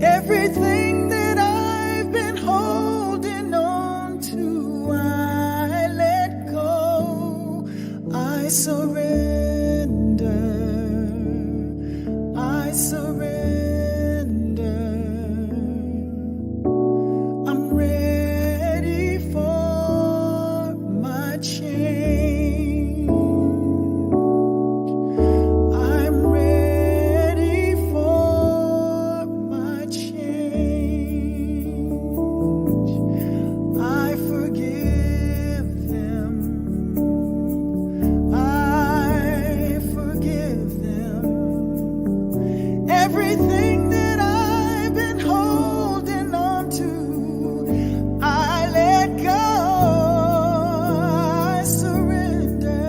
Everything that I've been holding on to, I let go. I surrender. I surrender. I'm ready for my change. I'm ready for my change. I forgive them. I forgive them. Everything that I've been holding on to, I let go. I surrender.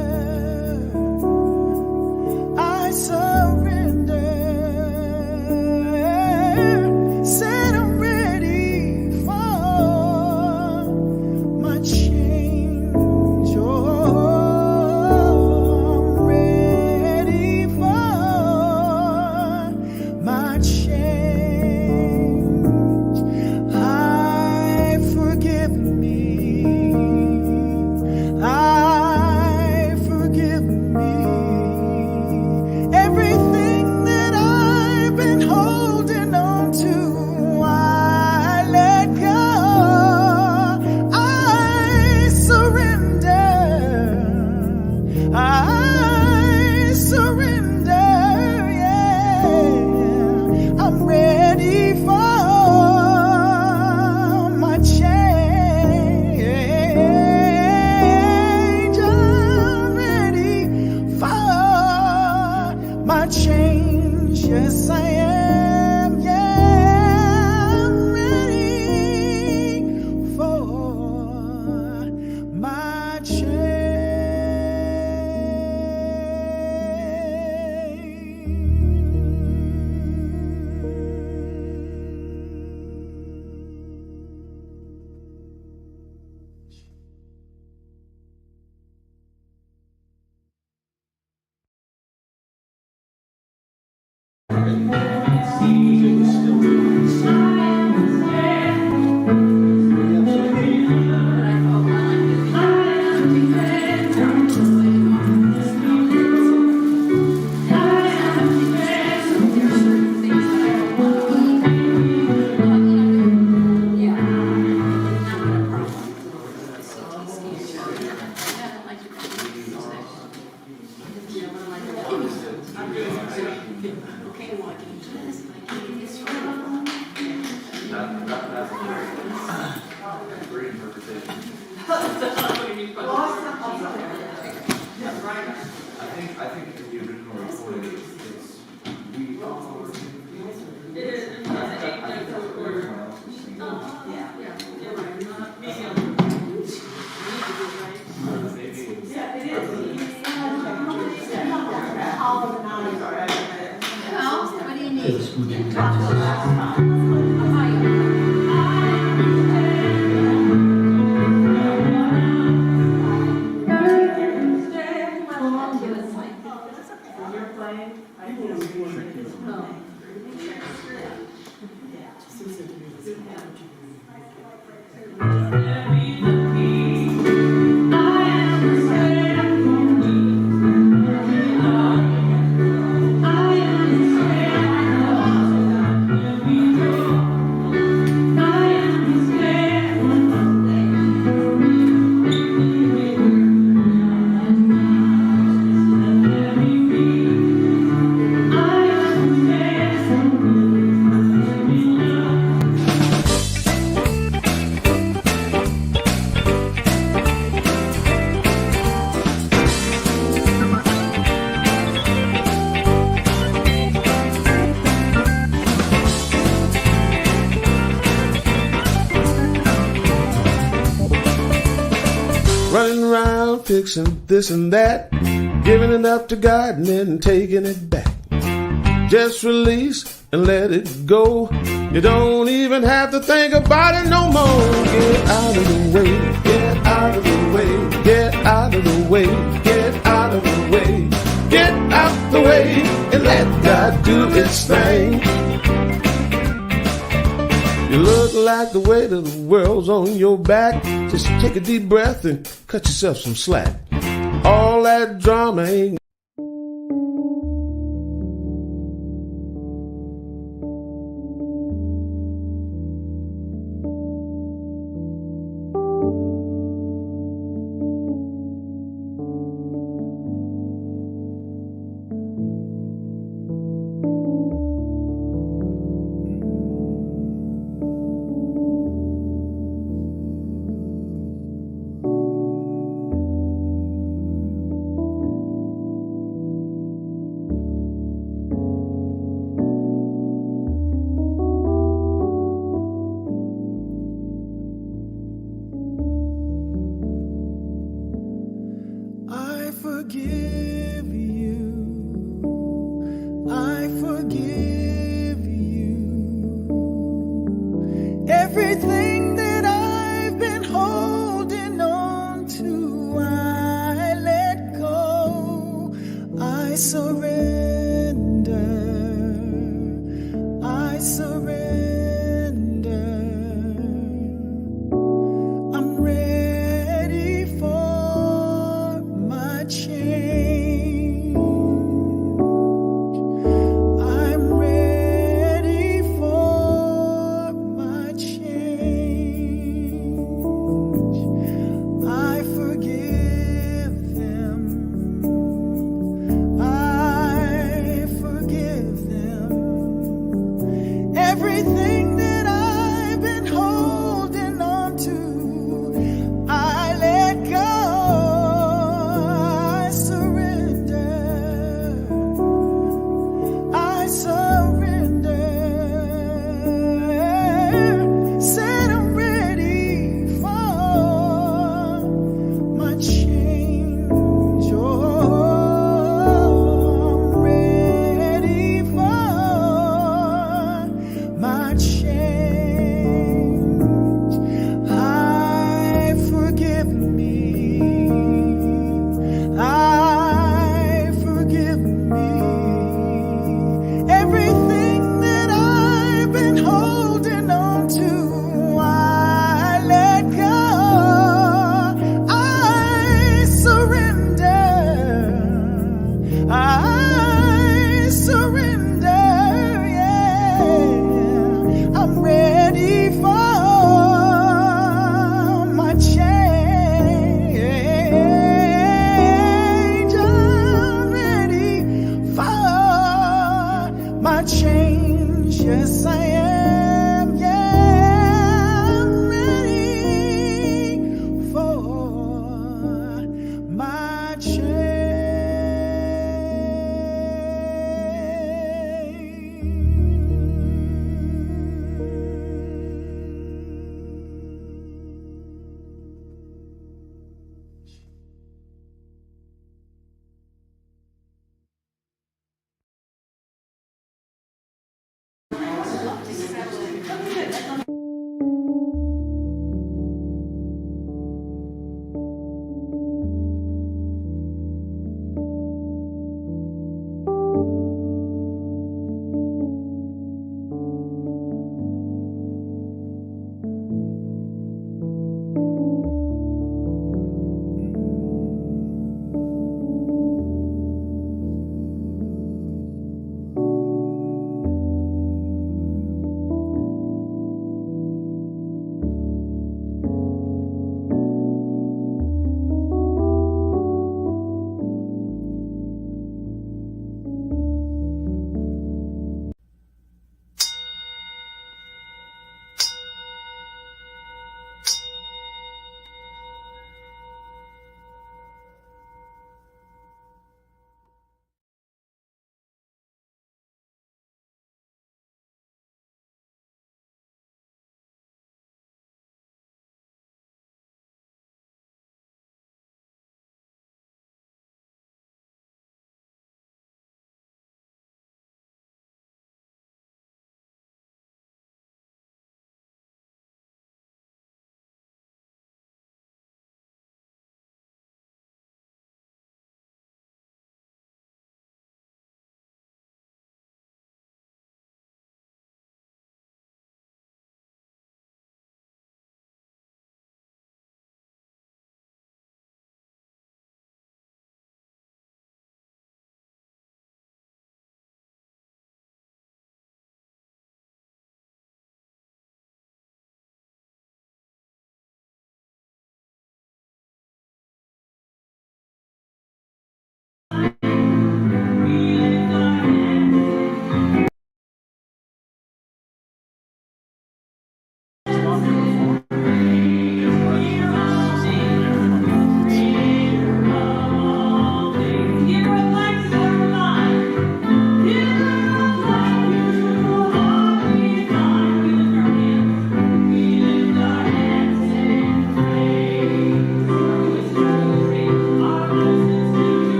I surrender. Said I'm ready for my change. Oh, I'm ready for my change. I forgive me. I forgive me. Everything that I've been holding on to, I let go. I surrender. I surrender. Yeah, I'm ready for my change. I'm ready for my change. Yes, I am. Yeah, I'm ready for my change. I think the original recording is we are. It is. What do you need? Running around fixing this and that, giving it up to God and then taking it back. Just release and let it go. You don't even have to think about it no more. Get out of the way, get out of the way, get out of the way, get out of the way, get out the way, and let God do its thing. You look like the weight of the world's on your back. Just take a deep breath and cut yourself some slack. All that drama ain't I forgive you. I forgive you. Everything that I've been holding on to, I let go. I surrender. I surrender. I'm ready for my change. I'm ready for my change. I forgive them. I forgive them. Everything that I've been holding on to, I let go. I surrender. I surrender. Said I'm ready for my change. Oh, I'm ready for my change. I forgive me. I forgive me. Everything that I've been holding on to, I let go. I surrender. I surrender. Yeah. I'm ready for my change. I'm ready for my change. Yes, I am. Yeah, I'm ready for my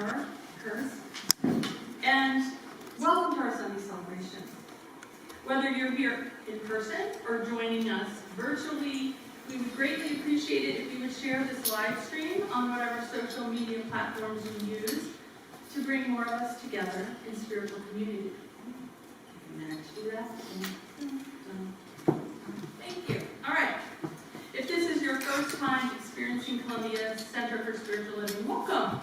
hers. And welcome to our Sunday celebration. Whether you're here in person or joining us virtually, we would greatly appreciate it if you would share this live stream on whatever social media platforms you use to bring more of us together in spiritual community. Take a minute to do that. Thank you. All right. If this is your first time experiencing Columbia's Center for Spiritual Living, welcome.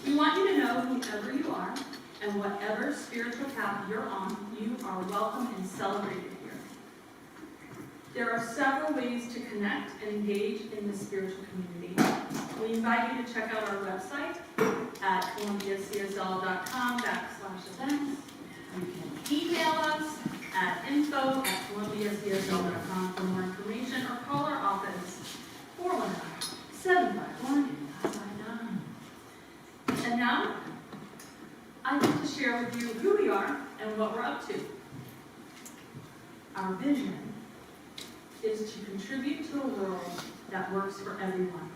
We want you to know whoever you are and whatever spiritual path you're on, you are welcome and celebrated here. There are several ways to connect and engage in the spiritual community. We invite you to check out our website at columbiacsl.com/events. You can email us at info@columbiacsl.com for more information, or call our office 419-751-8559. And now, I'd like to share with you who we are and what we're up to. Our vision is to contribute to a world that works for everyone.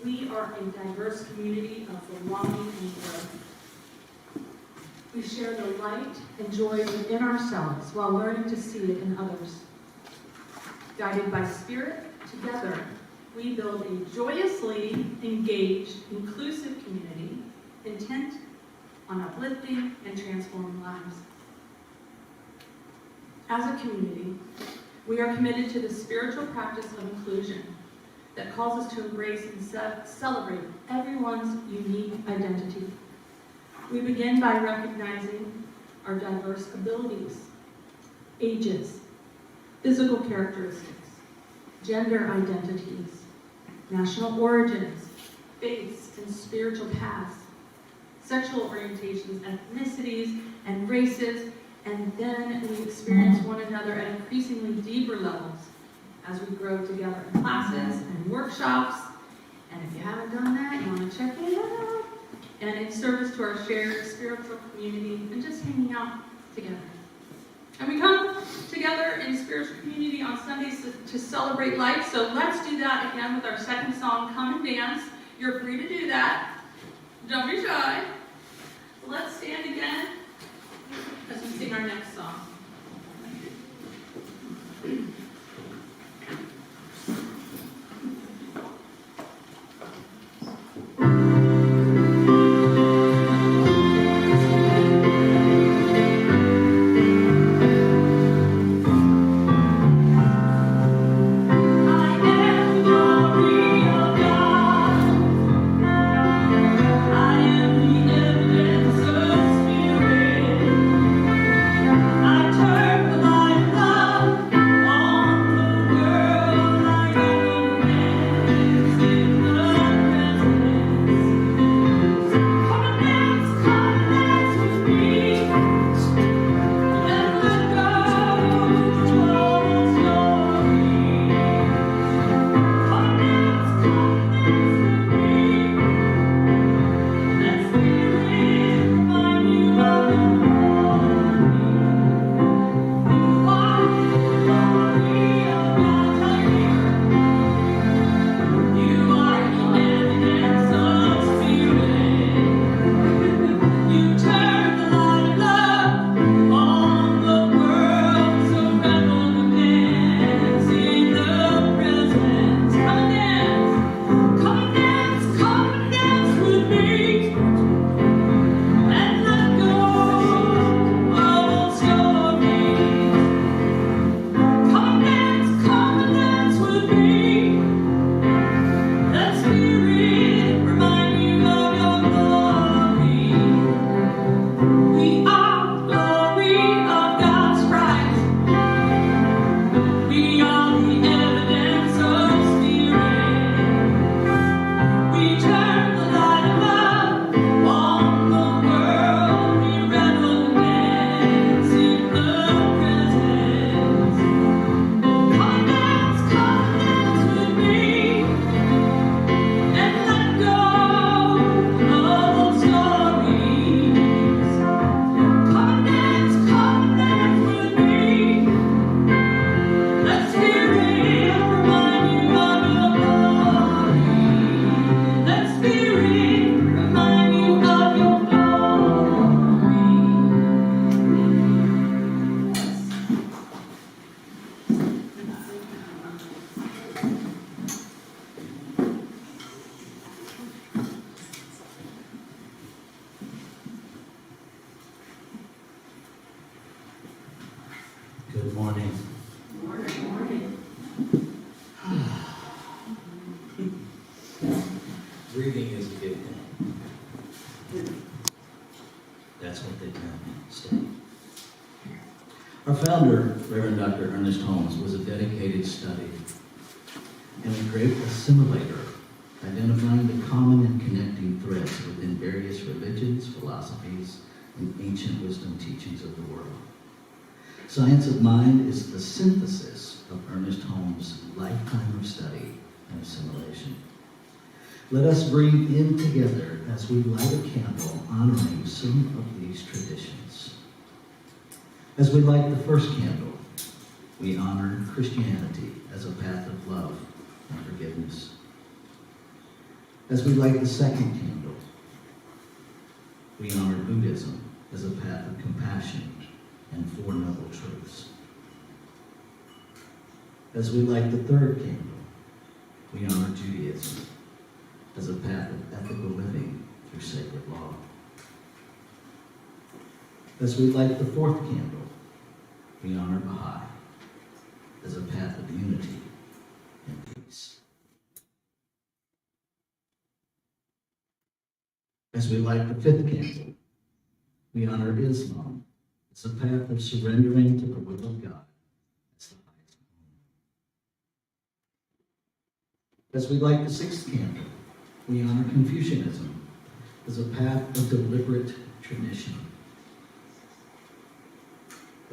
We are a diverse community of belonging and growth. We share the light and joy within ourselves while learning to see it in others. Guided by Spirit, together, we build a joyously engaged, inclusive community intent on uplifting and transforming lives. As a community, we are committed to the spiritual practice of inclusion that calls us to embrace and celebrate everyone's unique identity. We begin by recognizing our diverse abilities, ages, physical characteristics, gender identities, national origins, faiths and spiritual paths, sexual orientations, ethnicities, and races, and then we experience one another at increasingly deeper levels as we grow together in classes and workshops. And if you haven't done that, you want to check it out. And in service to our shared spiritual community and just hanging out together. And we come together in spiritual community on Sundays to celebrate life. So let's do that again with our second song, Come and Dance. You're free to do that. Don't be shy. Let's stand again as we sing our next song. I Breathing is a good thing. That's what they tell me. Stay. Our founder, Reverend Dr. Ernest Holmes, was a dedicated study and a great assimilator, identifying the common and connecting threads within various religions, philosophies, and ancient wisdom teachings of the world. Science of Mind is the synthesis of Ernest Holmes' lifetime of study and assimilation. Let us breathe in together as we light a candle honoring some of these traditions. As we light the first candle, we honor Christianity as a path of love and forgiveness. As we light the second candle, we honor Buddhism as a path of compassion and Four Noble Truths. As we light the third candle, we honor Judaism as a path of ethical living through sacred law. As we light the fourth candle, we honor Baha'i as a path of unity and peace. As we light the fifth candle, we honor Islam as a path of surrendering to the will of God as the highest goal. As we light the sixth candle, we honor Confucianism as a path of deliberate tradition.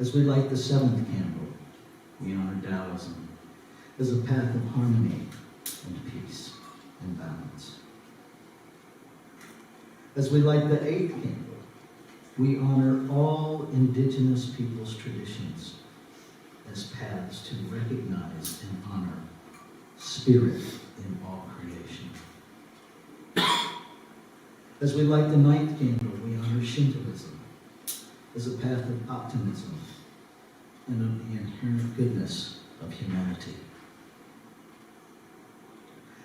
As we light the seventh candle, we honor Taoism as a path of harmony and peace and balance. As we light the eighth candle, we honor all indigenous peoples' traditions as paths to recognize and honor spirit in all creation. As we light the ninth candle, we honor Shintoism as a path of optimism and of the inherent goodness of humanity.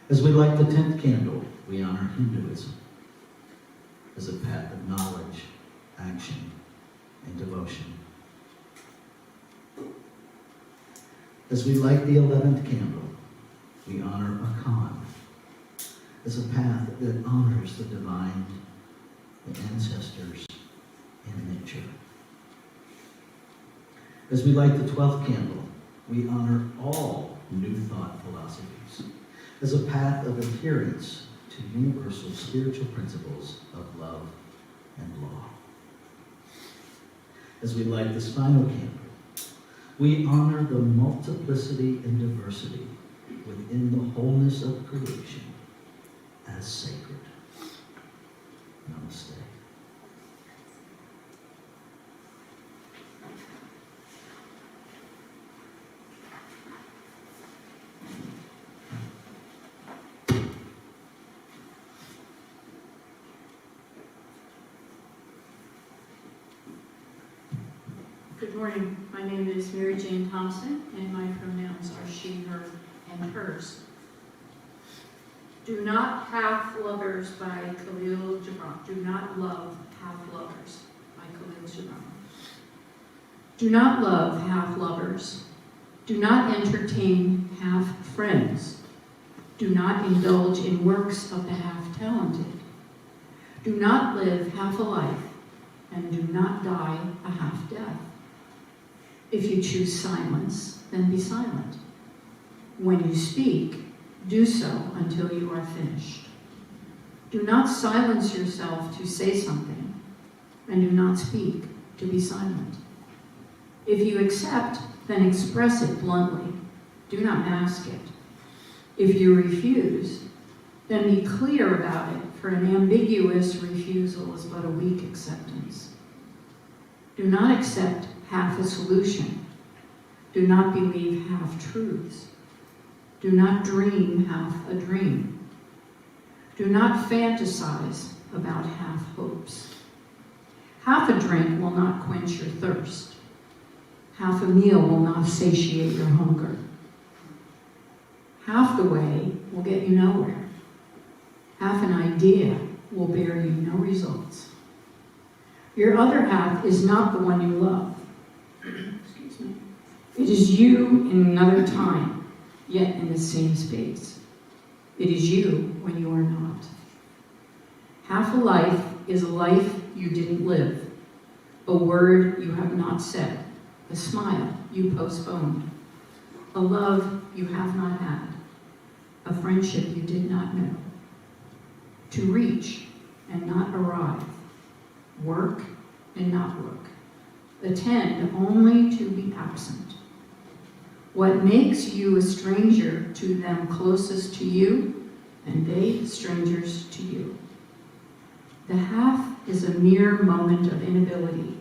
As we light the 10th candle, we honor Hinduism as a path of knowledge, action, and devotion. As we light the 11th candle, we honor Akan as a path that honors the divine, the ancestors, and nature. As we light the 12th candle, we honor all New Thought philosophies as a path of adherence to universal spiritual principles of love and law. As we light this final candle, we honor the multiplicity and diversity within the wholeness of creation as sacred. Namaste. Good morning. My name is Mary Jane Thompson, and my pronouns are she, her, and hers. Do not have lovers by Khalil Gibran. Do not love half lovers by Khalil Gibran. Do not love half lovers. Do not entertain half friends. Do not indulge in works of the half talented. Do not live half a life, and do not die a half death. If you choose silence, then be silent. When you speak, do so until you are finished. Do not silence yourself to say something, and do not speak to be silent. If you accept, then express it bluntly. Do not mask it. If you refuse, then be clear about it, for an ambiguous refusal is but a weak acceptance. Do not accept half a solution. Do not believe half-truths. Do not dream half a dream. Do not fantasize about half-hopes. Half a drink will not quench your thirst. Half a meal will not satiate your hunger. Half the way will get you nowhere. Half an idea will bear you no results. Your other half is not the one you love. Excuse me. It is you in another time, yet in the same space. It is you when you are not. Half a life is a life you didn't live, a word you have not said, a smile you postponed, a love you have not had, a friendship you did not know. To reach and not arrive, work and not work, attend only to be absent. What makes you a stranger to them closest to you, and they strangers to you? The half is a mere moment of inability,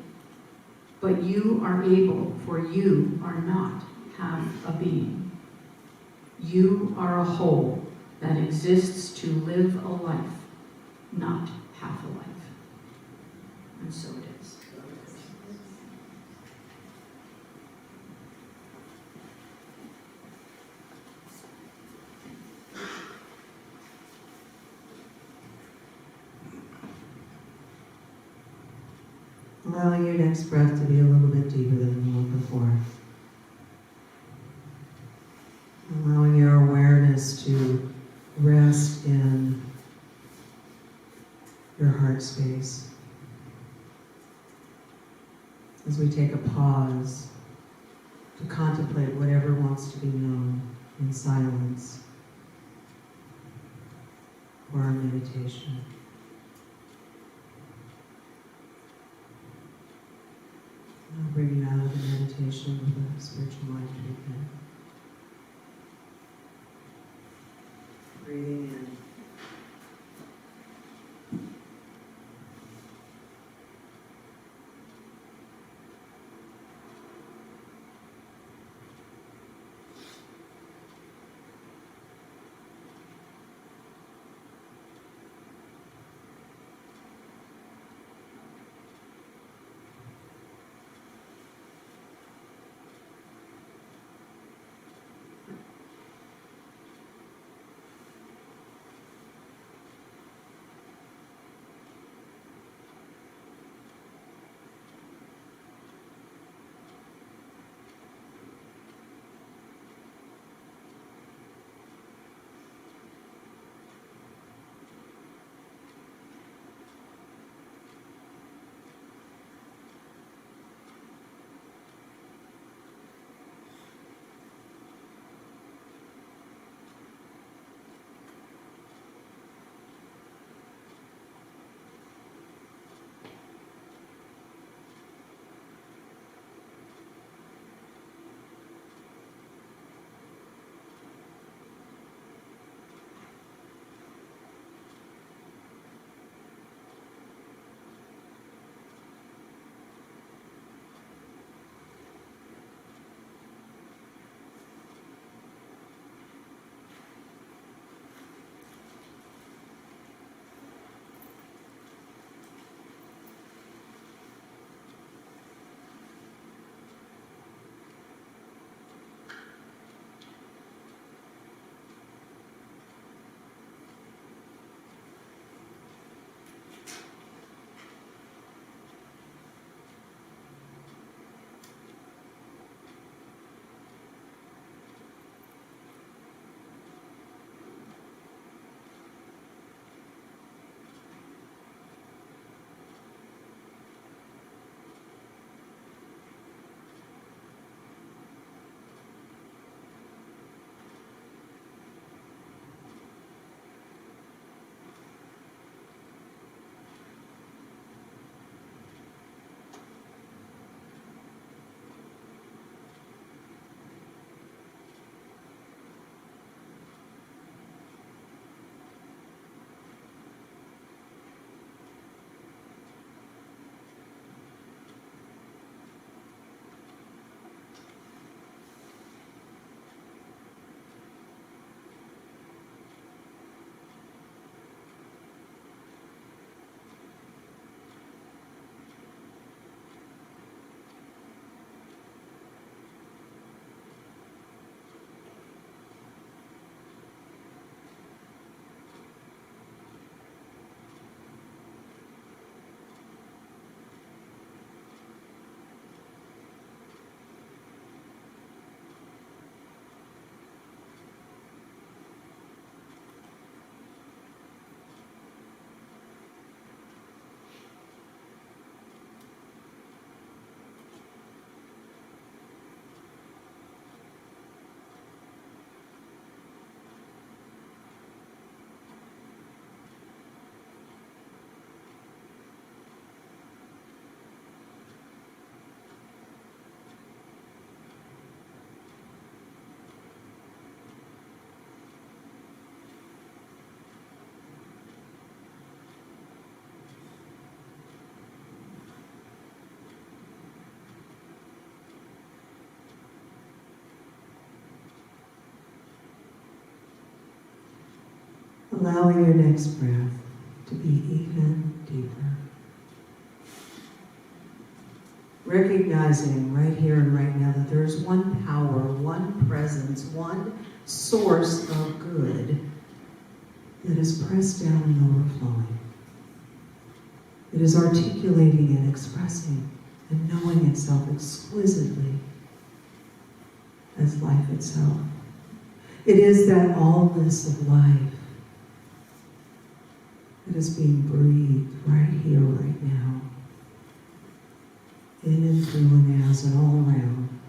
but you are able, for you are not half a being. You are a whole that exists to live a life, not half a life. And so it is. Allow your next breath to be a little bit deeper than the one before. Allowing your awareness to rest in your heart space. As we take a pause to contemplate whatever wants to be known in silence for our meditation. I'll bring you out of the meditation with a spiritual mind treatment. Breathing in. Allowing your next breath to be even deeper. Recognizing right here and right now that there is one power, one presence, one source of good that is pressed down and overflowing. It is articulating and expressing and knowing itself exquisitely as life itself. It is that allness of life that is being breathed right here, right now, in and through and as and all around,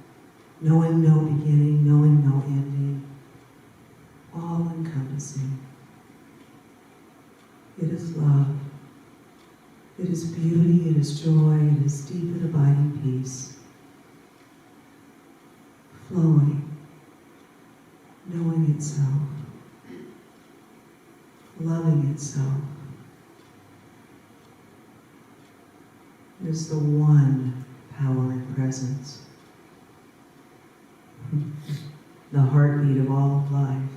knowing no beginning, knowing no ending, all encompassing. It is love. It is beauty, it is joy, it is deep and abiding peace. Flowing, knowing itself, loving itself. It is the one power and presence, the heartbeat of all of life.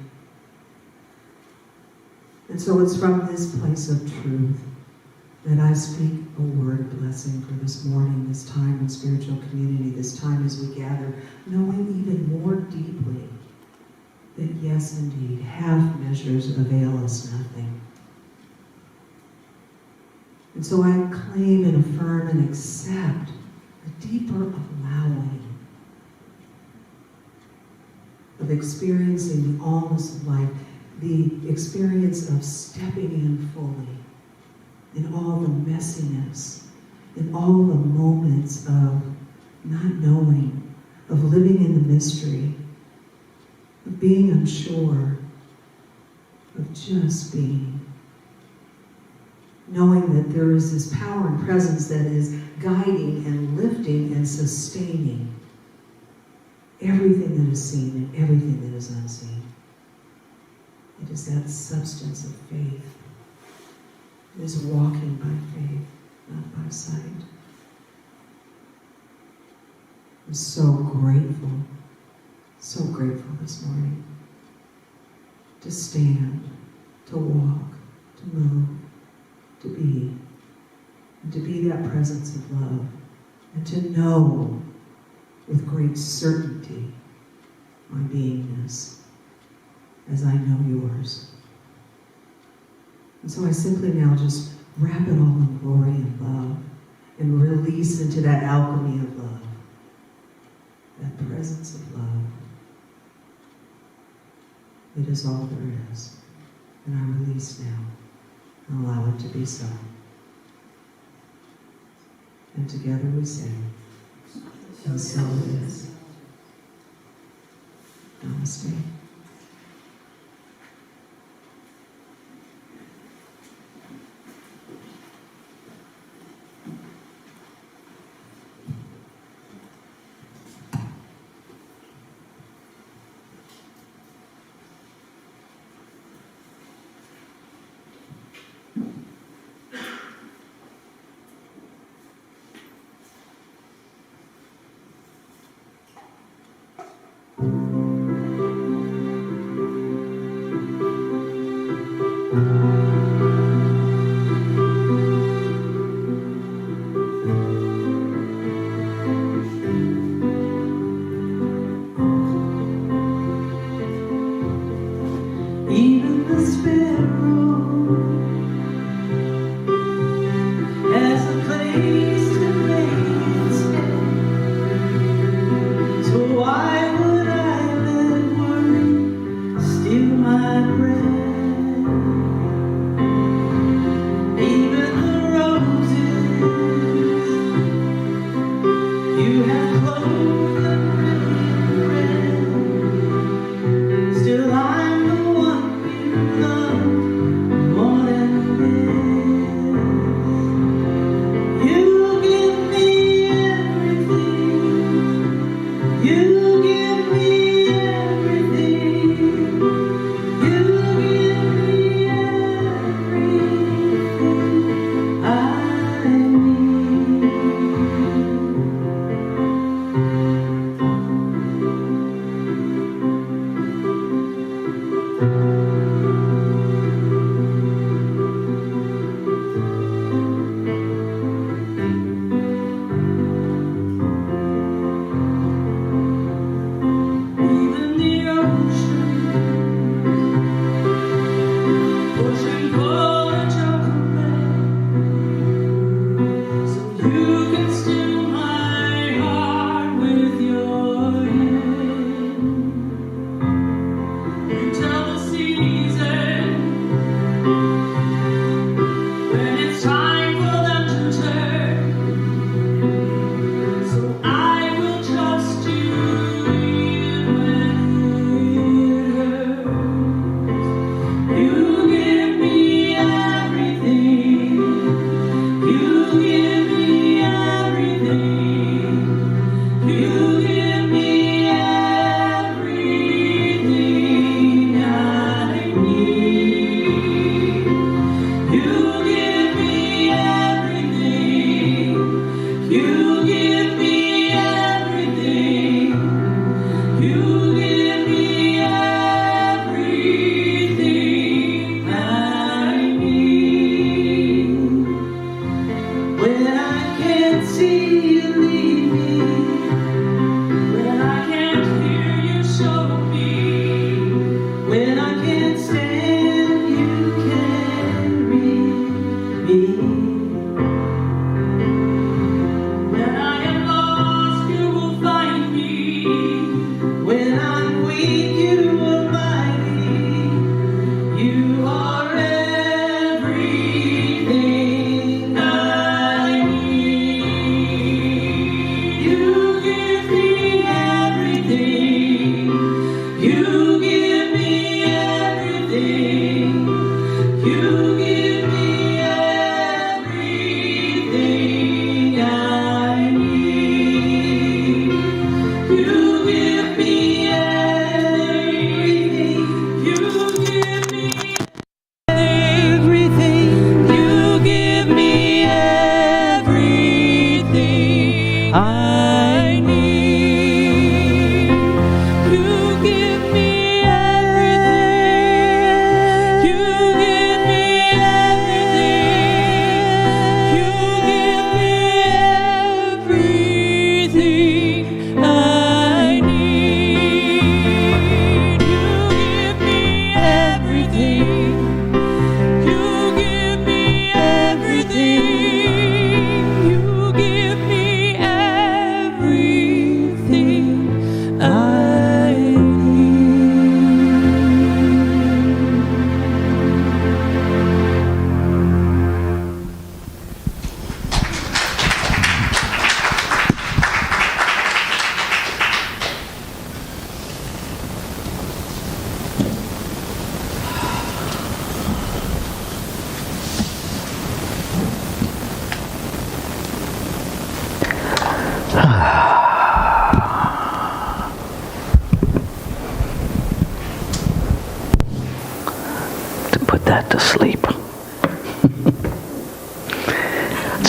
And so it's from this place of truth that I speak a word of blessing for this morning, this time in spiritual community, this time as we gather, knowing even more deeply that yes, indeed, half measures avail us nothing. And so I claim and affirm and accept a deeper allowing of experiencing the allness of life, the experience of stepping in fully in all the messiness, in all the moments of not knowing, of living in the mystery, of being unsure, of just being. Knowing that there is this power and presence that is guiding and lifting and sustaining everything that is seen and everything that is unseen. It is that substance of faith. It is walking by faith, not by sight. I'm so grateful this morning to stand, to walk, to move, to be, and to be that presence of love, and to know with great certainty my beingness as I know yours. And so I simply now just wrap it all in glory and love and release into that alchemy of love, that presence of love. It is all there is. And I release now and allow it to be so. And together we sing, and so it is. Namaste.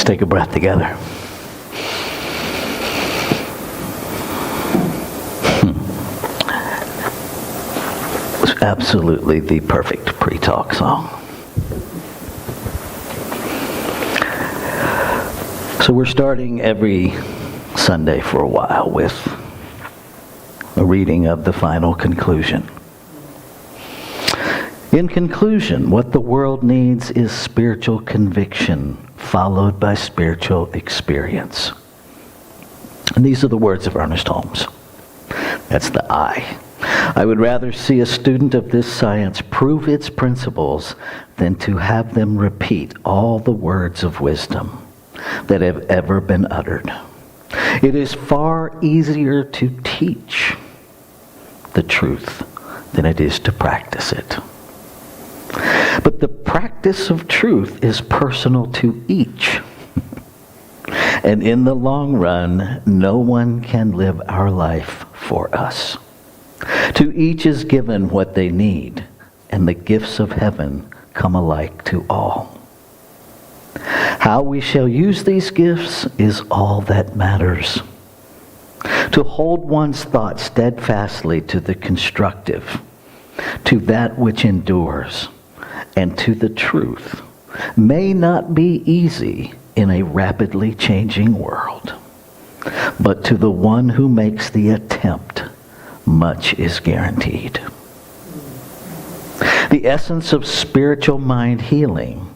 take a breath together. It's absolutely the perfect pre-talk song. So we're starting every Sunday for a while with a reading of the final conclusion. In conclusion, what the world needs is spiritual conviction followed by spiritual experience. And these are the words of Ernest Holmes. That's the I. I would rather see a student of this science prove its principles than to have them repeat all the words of wisdom that have ever been uttered. It is far easier to teach the truth than it is to practice it. But the practice of truth is personal to each. And in the long run, no one can live our life for us. To each is given what they need, and the gifts of heaven come alike to all. How we shall use these gifts is all that matters. To hold one's thought steadfastly to the constructive, to that which endures, and to the truth may not be easy in a rapidly changing world. But to the one who makes the attempt, much is guaranteed. The essence of spiritual mind healing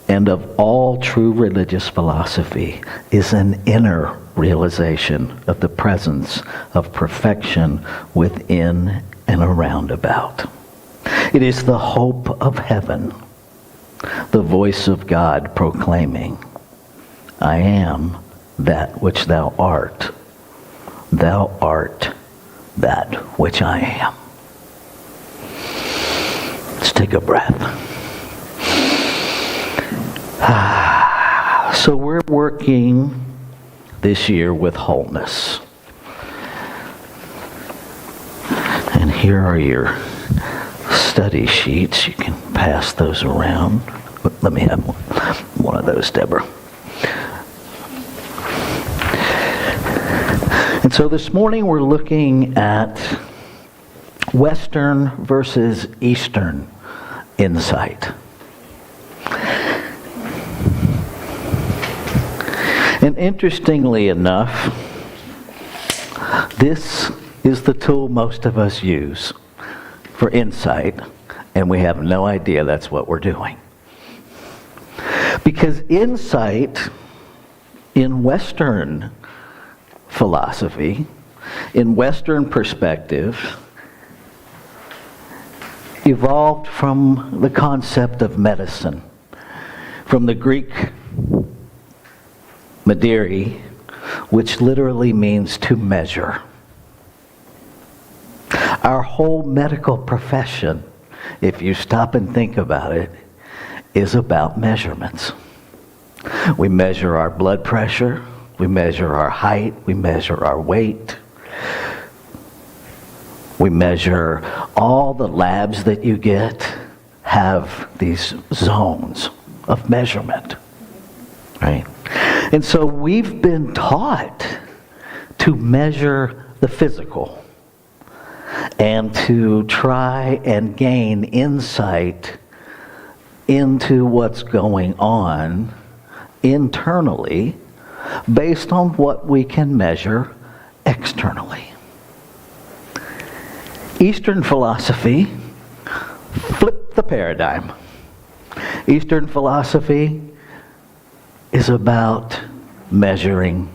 and of all true religious philosophy is an inner realization of the presence of perfection within and around about. It is the hope of heaven, the voice of God proclaiming, I am that which thou art. Thou art that which I am. Let's take a breath. So we're working this year with wholeness. And here are your study sheets. You can pass those around. Let me have one of those, Deborah. And so this morning we're looking at Western versus Eastern insight. And interestingly enough, this is the tool most of us use for insight, and we have no idea that's what we're doing. Because insight in Western philosophy, in Western perspective, evolved from the concept of medicine, from the Greek mediri, which literally means to measure. Our whole medical profession, if you stop and think about it, is about measurements. We measure our blood pressure, we measure our height, we measure our weight, we measure all the labs that you get have these zones of measurement, right? And so we've been taught to measure the physical and to try and gain insight into what's going on internally based on what we can measure externally. Eastern philosophy flipped the paradigm. Eastern philosophy is about measuring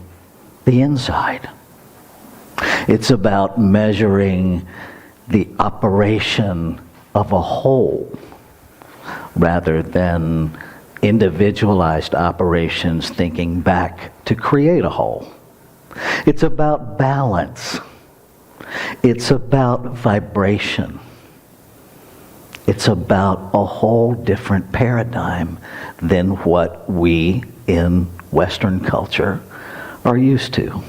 the inside. It's about measuring the operation of a whole rather than individualized operations thinking back to create a whole. It's about balance. It's about vibration. It's about a whole different paradigm than what we in Western culture are used to.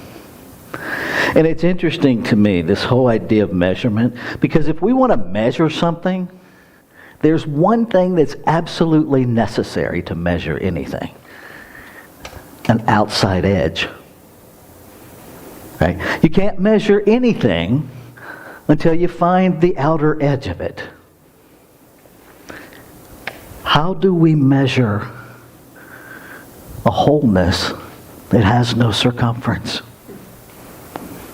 And it's interesting to me, this whole idea of measurement, because if we want to measure something, there's one thing that's absolutely necessary to measure anything, an outside edge. Right? You can't measure anything until you find the outer edge of it. How do we measure a wholeness that has no circumference?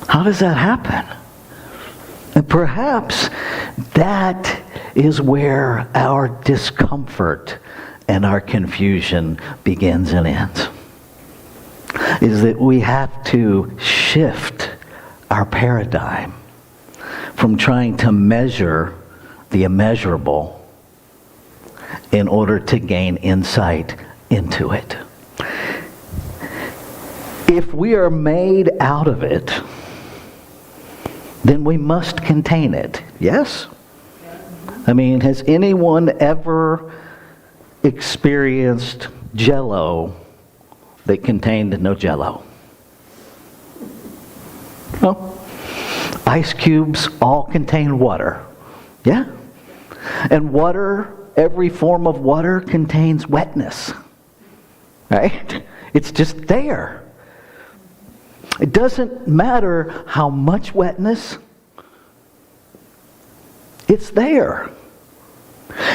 How does that happen? And perhaps that is where our discomfort and our confusion begins and ends. Is that we have to shift our paradigm from trying to measure the immeasurable in order to gain insight into it. If we are made out of it, then we must contain it. Yes? I mean, has anyone ever experienced Jell-O that contained no Jell-O? No. Ice cubes all contain water. Yeah? And water, every form of water contains wetness. Right? It's just there. It doesn't matter how much wetness, it's there.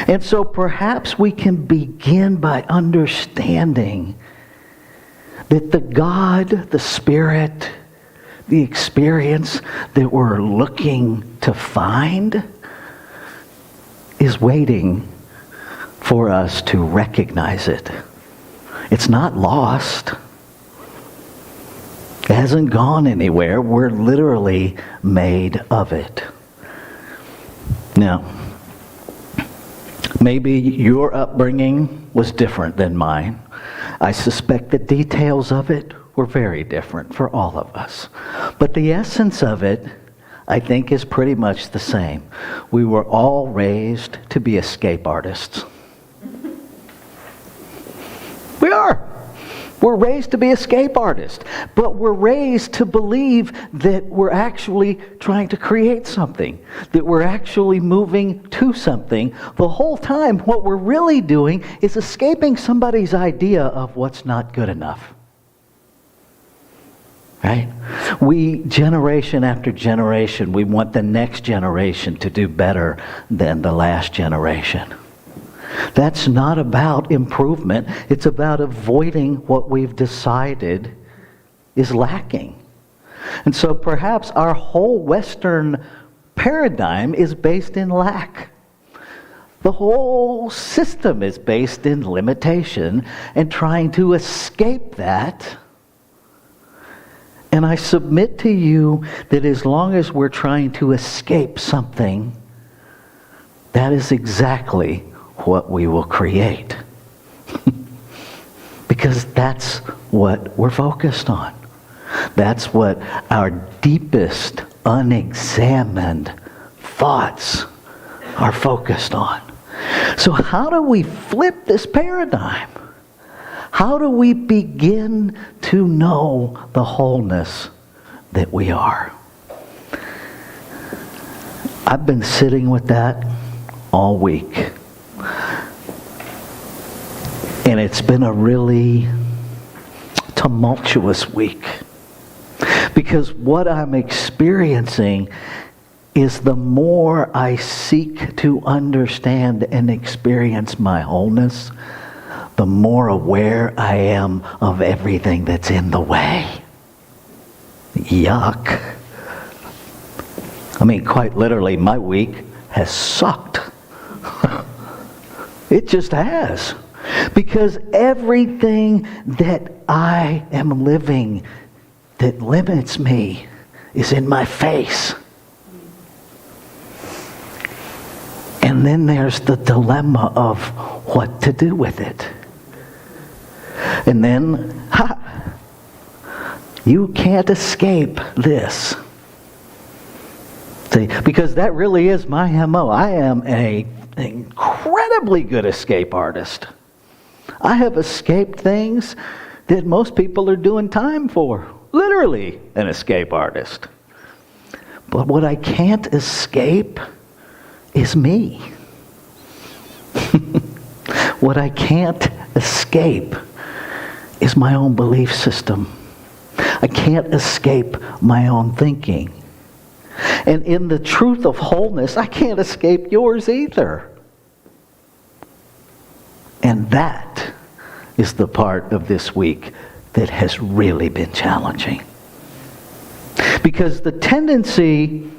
And so perhaps we can begin by understanding that the God, the Spirit, the experience that we're looking to find is waiting for us to recognize it. It's not lost. It hasn't gone anywhere. We're literally made of it. Now, maybe your upbringing was different than mine. I suspect the details of it were very different for all of us. But the essence of it, I think, is pretty much the same. We were all raised to be escape artists. We are. We're raised to be escape artists. But we're raised to believe that we're actually trying to create something, that we're actually moving to something. The whole time, what we're really doing is escaping somebody's idea of what's not good enough. Right? We, generation after generation, we want the next generation to do better than the last generation. That's not about improvement. It's about avoiding what we've decided is lacking. And so perhaps our whole Western paradigm is based in lack. The whole system is based in limitation and trying to escape that. And I submit to you that as long as we're trying to escape something, that is exactly what we will create. Because that's what we're focused on. That's what our deepest, unexamined thoughts are focused on. So how do we flip this paradigm? How do we begin to know the wholeness that we are? I've been sitting with that all week. And it's been a really tumultuous week. Because what I'm experiencing is the more I seek to understand and experience my wholeness, the more aware I am of everything that's in the way. Yuck. I mean, quite literally, my week has sucked. It just has. Because everything that I am living that limits me is in my face. And then there's the dilemma of what to do with it. And then, you can't escape this. See, because that really is my MO. I am an incredibly good escape artist. I have escaped things that most people are doing time for. Literally an escape artist. But what I can't escape is me. What I can't escape is my own belief system. I can't escape my own thinking. And in the truth of wholeness, I can't escape yours either. And that is the part of this week that has really been challenging. Because the tendency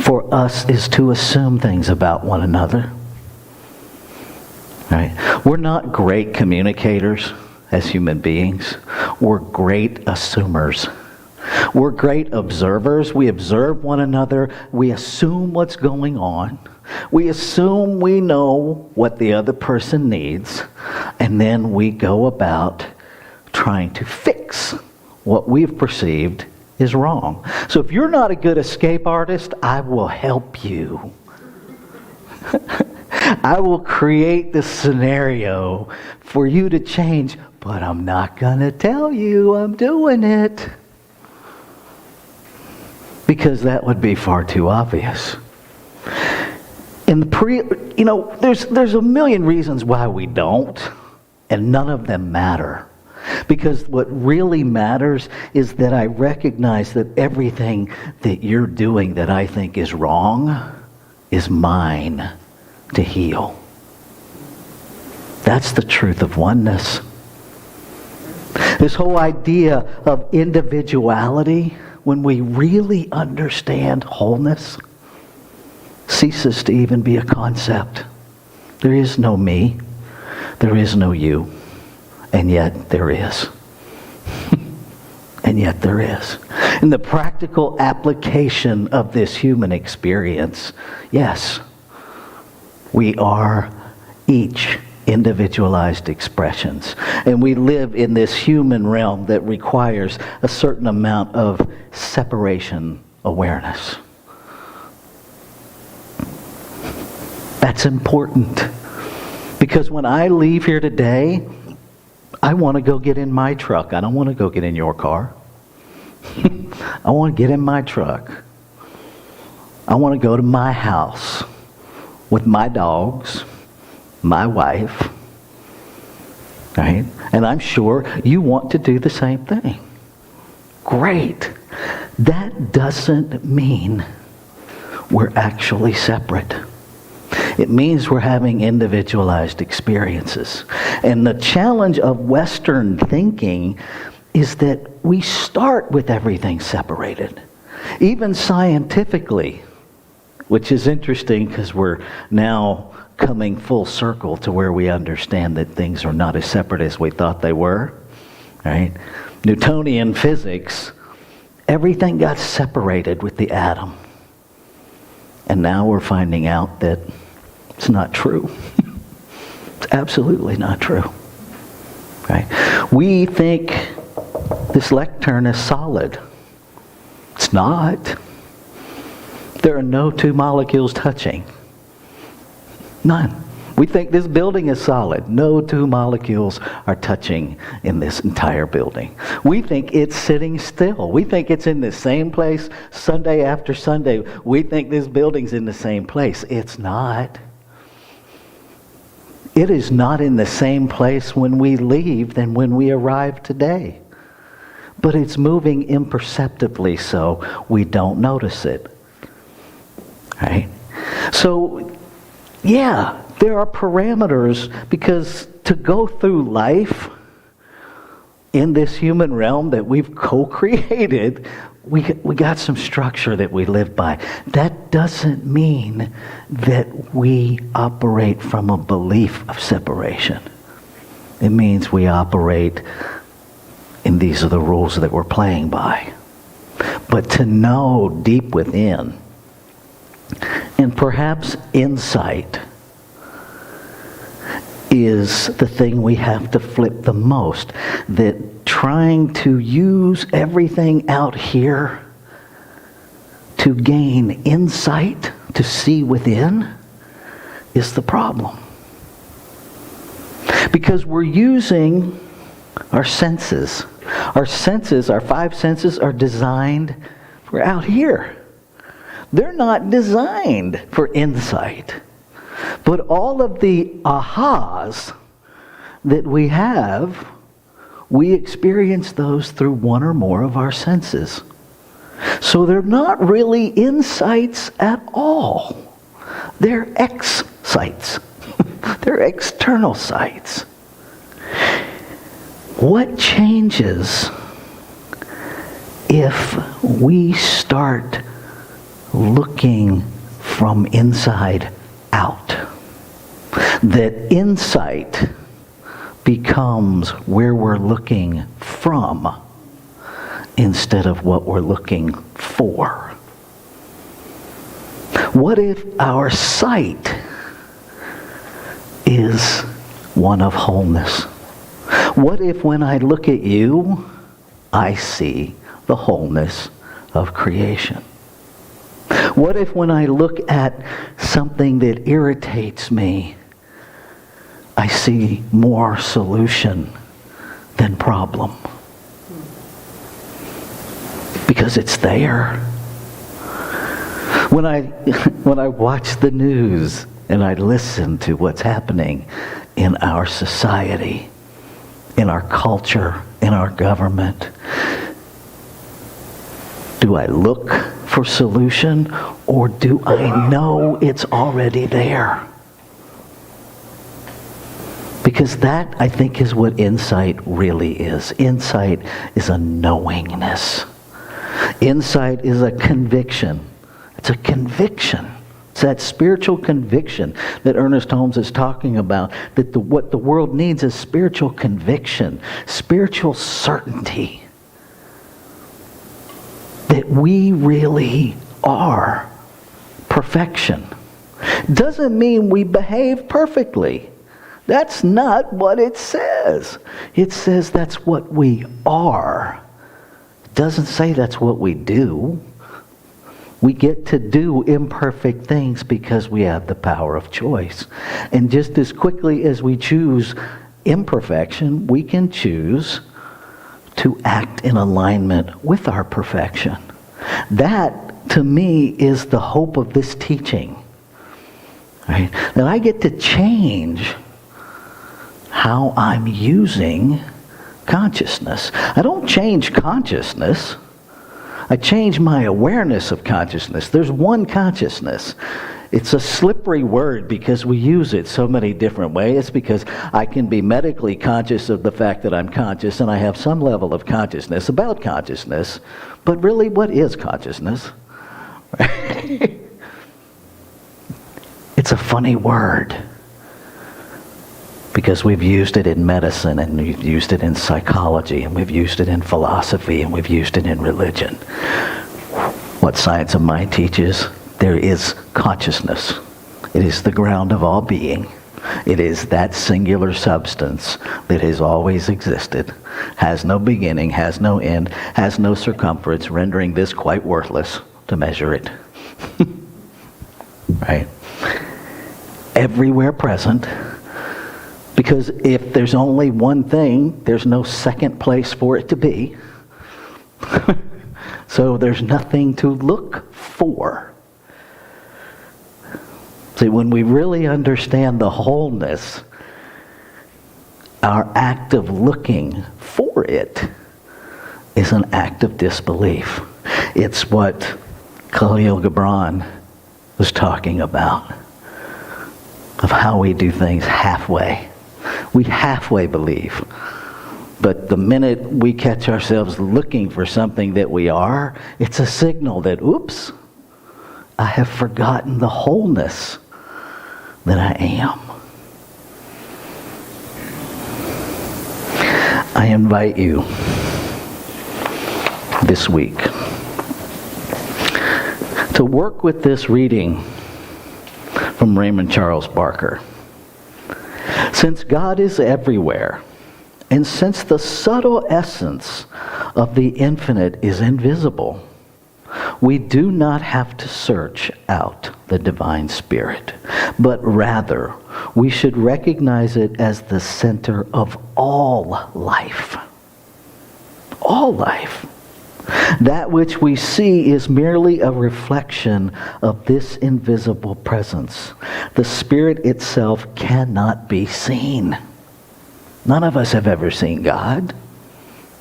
for us is to assume things about one another. Right? We're not great communicators as human beings. We're great assumers. We're great observers. We observe one another. We assume what's going on. We assume we know what the other person needs. And then we go about trying to fix what we've perceived is wrong. So if you're not a good escape artist, I will help you. I will create the scenario for you to change, but I'm not going to tell you I'm doing it. Because that would be far too obvious. In the there's a million reasons why we don't, and none of them matter. Because what really matters is that I recognize that everything that you're doing that I think is wrong is mine to heal. That's the truth of oneness. This whole idea of individuality, when we really understand wholeness, ceases to even be a concept. There is no me. There is no you. And yet there is. And yet there is. In the practical application of this human experience, yes, we are each individualized expressions. And we live in this human realm that requires a certain amount of separation awareness. That's important. Because when I leave here today, I want to go get in my truck. I don't want to go get in your car. I want to get in my truck. I want to go to my house with my dogs, my wife, right? And I'm sure you want to do the same thing. Great. That doesn't mean we're actually separate. It means we're having individualized experiences. And the challenge of Western thinking is that we start with everything separated. Even scientifically, which is interesting because we're now coming full circle to where we understand that things are not as separate as we thought they were. Right? Newtonian physics, everything got separated with the atom. And now we're finding out that it's not true. It's absolutely not true. Right? We think this lectern is solid. It's not. There are no two molecules touching. None. We think this building is solid. No two molecules are touching in this entire building. We think it's sitting still. We think it's in the same place Sunday after Sunday. We think this building's in the same place. It's not. It is not in the same place when we leave than when we arrive today. But it's moving imperceptibly so we don't notice it. Right? So, yeah, there are parameters because to go through life in this human realm that we've co-created, we got some structure that we live by. That doesn't mean that we operate from a belief of separation. It means we operate in these are the rules that we're playing by. But to know deep within, and perhaps insight is the thing we have to flip the most. That trying to use everything out here to gain insight, to see within, is the problem. Because we're using our senses. Our senses, our five senses, are designed for out here. They're not designed for insight. But all of the ahas that we have, we experience those through one or more of our senses. So they're not really insights at all. They're sights. They're external sights. What changes if we start looking from inside out? That insight becomes where we're looking from instead of what we're looking for. What if our sight is one of wholeness? What if when I look at you, I see the wholeness of creation? What if when I look at something that irritates me, I see more solution than problem? Because it's there. When I watch the news and I listen to what's happening in our society, in our culture, in our government, do I look for solution, or do I know it's already there? Because that, I think, is what insight really is. Insight is a knowingness. Insight is a conviction. It's a conviction. It's that spiritual conviction that Ernest Holmes is talking about, that what the world needs is spiritual conviction, spiritual certainty that we really are perfection. Doesn't mean we behave perfectly. That's not what it says. It says that's what we are. It doesn't say that's what we do. We get to do imperfect things because we have the power of choice. And just as quickly as we choose imperfection, we can choose to act in alignment with our perfection. That, to me, is the hope of this teaching. Right? That I get to change how I'm using consciousness. I don't change consciousness. I change my awareness of consciousness. There's one consciousness. It's a slippery word because we use it so many different ways. Because I can be medically conscious of the fact that I'm conscious, and I have some level of consciousness about consciousness. But really, what is consciousness? It's a funny word. Because we've used it in medicine, and we've used it in psychology, and we've used it in philosophy, and we've used it in religion. What Science of Mind teaches, there is consciousness. It is the ground of all being. It is that singular substance that has always existed, has no beginning, has no end, has no circumference, rendering this quite worthless to measure it. Right? Everywhere present. Because if there's only one thing, there's no second place for it to be. So there's nothing to look for. See, when we really understand the wholeness, our act of looking for it is an act of disbelief. It's what Khalil Gibran was talking about, of how we do things halfway. We halfway believe. But the minute we catch ourselves looking for something that we are, it's a signal that, oops, I have forgotten the wholeness that I am. I invite you this week to work with this reading from Raymond Charles Barker. Since God is everywhere, and since the subtle essence of the infinite is invisible, we do not have to search out the divine spirit, but rather we should recognize it as the center of all life. All life. That which we see is merely a reflection of this invisible presence. The spirit itself cannot be seen. None of us have ever seen God.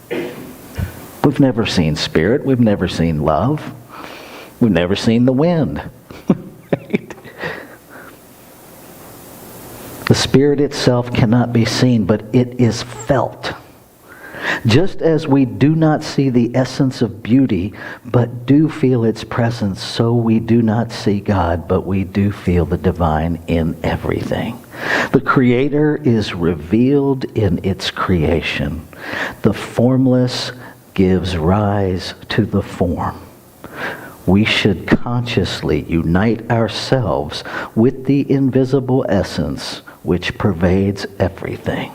We've never seen spirit. We've never seen love. We've never seen the wind. Right? The Spirit itself cannot be seen, but it is felt. Just as we do not see the essence of beauty, but do feel its presence, so we do not see God, but we do feel the divine in everything. The Creator is revealed in its creation. The formless gives rise to the form. We should consciously unite ourselves with the invisible essence which pervades everything.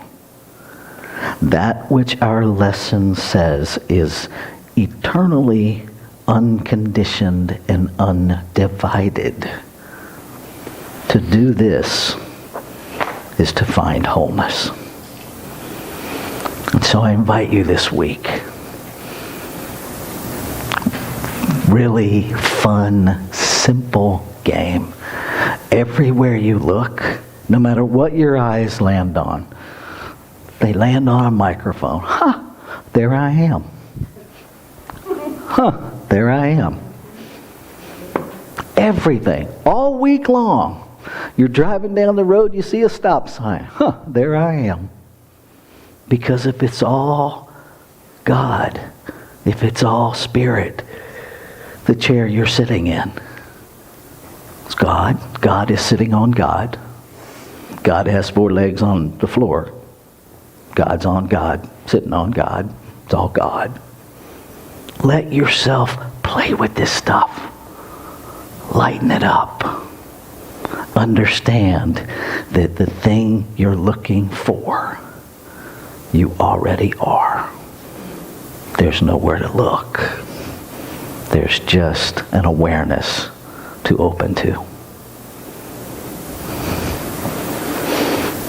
That which our lesson says is eternally unconditioned and undivided. To do this is to find wholeness. And so I invite you this week. Really fun, simple game. Everywhere you look, no matter what your eyes land on, they land on a microphone. There I am. There I am. Everything, all week long. You're driving down the road, you see a stop sign. There I am. Because if it's all God, if it's all Spirit, the chair you're sitting in, it's God. God is sitting on God. God has 4 legs on the floor. God's on God, sitting on God. It's all God. Let yourself play with this stuff. Lighten it up. Understand that the thing you're looking for, you already are. There's nowhere to look. There's just an awareness to open to.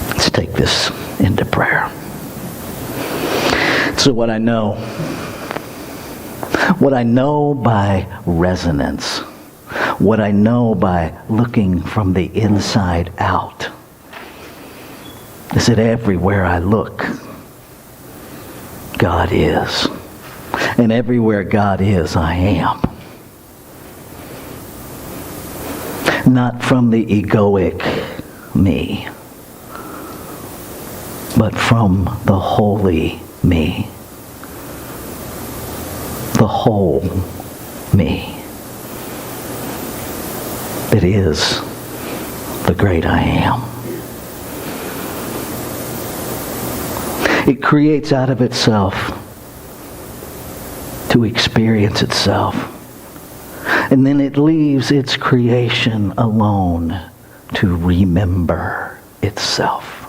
Let's take this into prayer. So what I know by resonance, what I know by looking from the inside out, is that everywhere I look, God is. And everywhere God is, I am. Not from the egoic me, but from the holy me. The whole me. It is the great I am. It creates out of itself to experience itself. And then it leaves its creation alone to remember itself.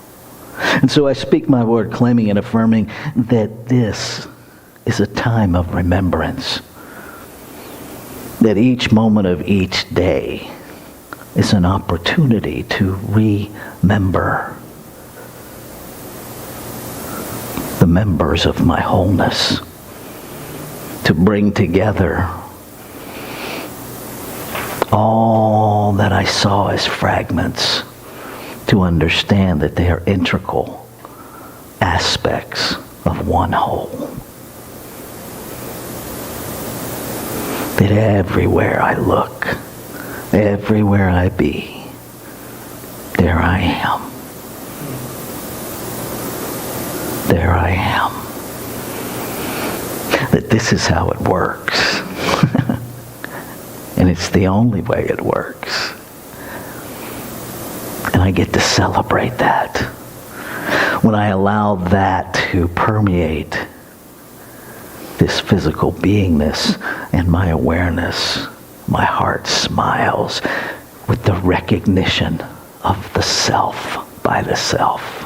And so I speak my word, claiming and affirming that this is a time of remembrance. That each moment of each day is an opportunity to remember the members of my wholeness. To bring together all that I saw as fragments, to understand that they are integral aspects of one whole. That everywhere I look, everywhere I be, there I am. There I am. That this is how it works. And it's the only way it works. And I get to celebrate that. When I allow that to permeate this physical beingness and my awareness, my heart smiles with the recognition of the self by the self.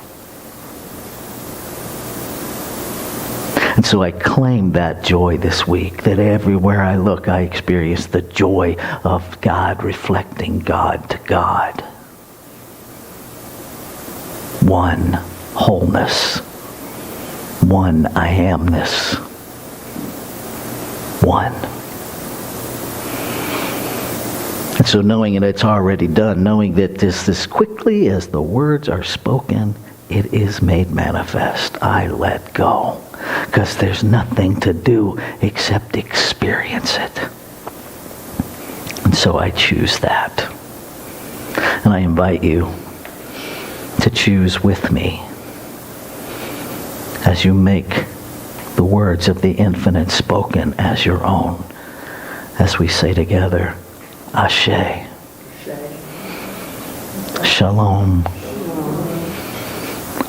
And so I claim that joy this week, that everywhere I look, I experience the joy of God reflecting God to God. One wholeness. One I amness. One. And so knowing that it's already done, knowing that this as quickly as the words are spoken, it is made manifest. I let go. Because there's nothing to do except experience it. And so I choose that. And I invite you to choose with me as you make the words of the infinite spoken as your own. As we say together, Ashe. Shalom.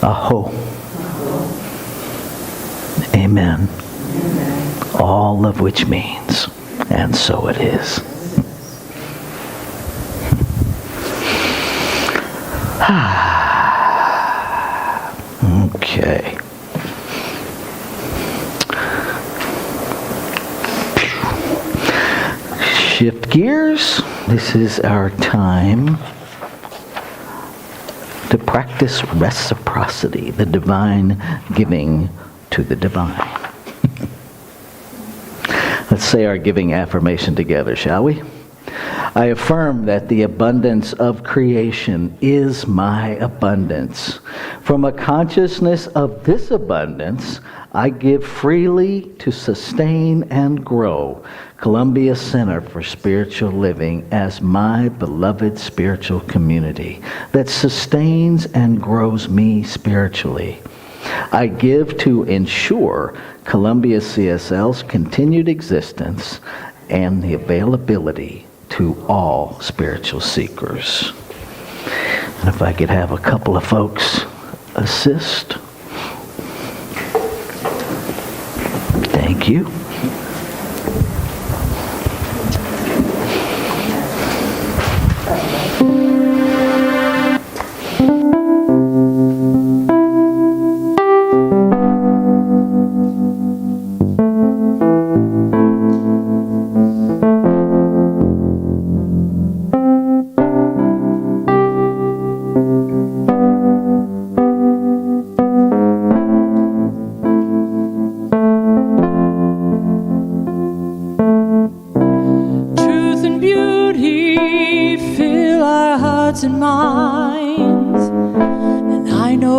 Aho. Amen. All of which means, and so it is. Okay. Shift gears. This is our time to practice reciprocity, the divine giving to the divine. Let's say our giving affirmation together, shall we? I affirm that the abundance of creation is my abundance. From a consciousness of this abundance, I give freely to sustain and grow Columbia Center for Spiritual Living as my beloved spiritual community that sustains and grows me spiritually. I give to ensure Columbia CSL's continued existence and the availability to all spiritual seekers. And if I could have a couple of folks assist. Thank you.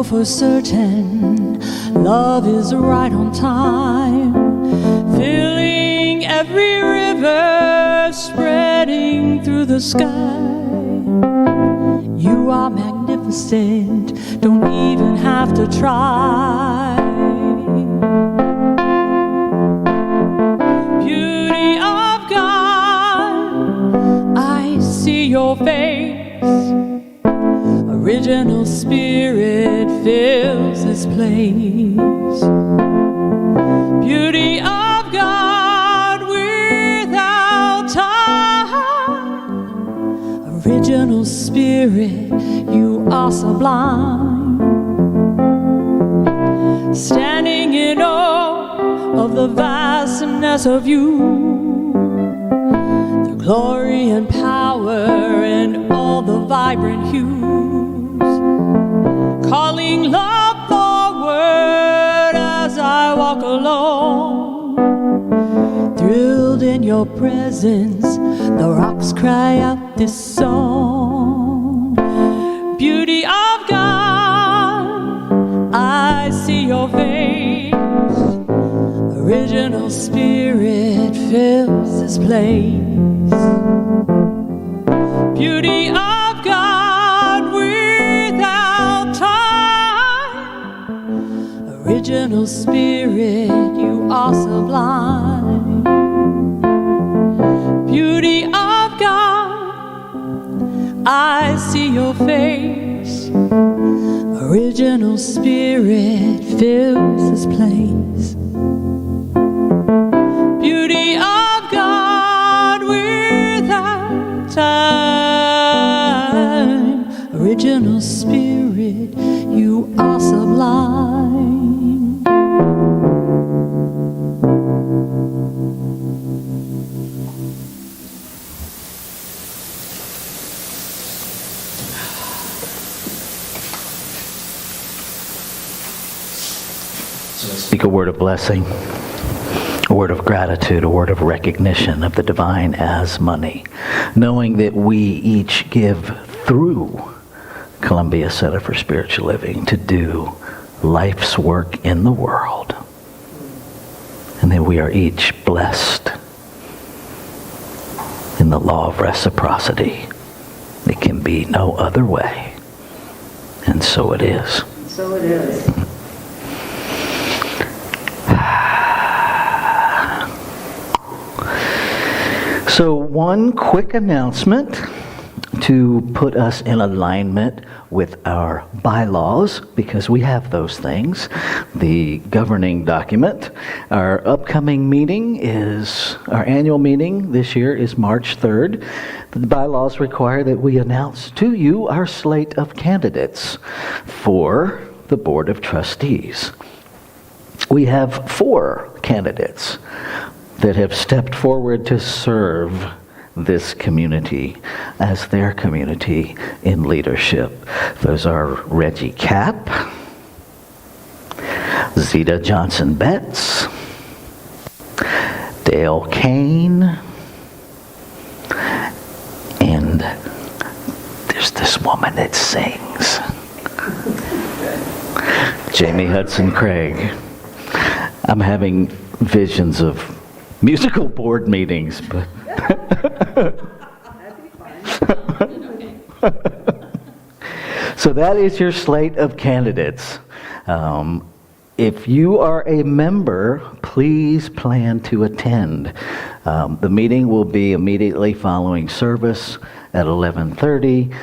For certain, love is right on time, filling every river, spreading through the sky. You are magnificent, don't even have to try. Beauty of God, I see your face. Original spirit fills this place. Beauty of God without time. Original spirit, you are sublime. Standing in awe of the vastness of you. The glory and power and all the vibrant hues. Calling love forward as I walk alone. Thrilled in your presence, the rocks cry out this song. Beauty of God, I see your face. Original spirit fills this place. Beauty of God without time. Original spirit, you are sublime. Beauty of God, I see your face. Original spirit fills this place. Beauty of God without time. Original spirit, you are sublime. Speak a word of blessing, a word of gratitude, a word of recognition of the divine as money, knowing that we each give through Columbia Center for Spiritual Living to do life's work in the world. And that we are each blessed in the law of reciprocity. It can be no other way. And so it is. So it is. So one quick announcement to put us in alignment with our bylaws, because we have those things, the governing document. Our upcoming meeting is, our annual meeting this year is March 3rd. The bylaws require that we announce to you our slate of candidates for the Board of Trustees. We have 4 candidates that have stepped forward to serve this community as their community in leadership. Those are Reggie Capp, Zeta Johnson Betts, Dale Kane, and there's this woman that sings, Jamie Hudson Craig. I'm having visions of musical board meetings, but so that is your slate of candidates. If you are a member, please plan to attend. The meeting will be immediately following service at 11:30.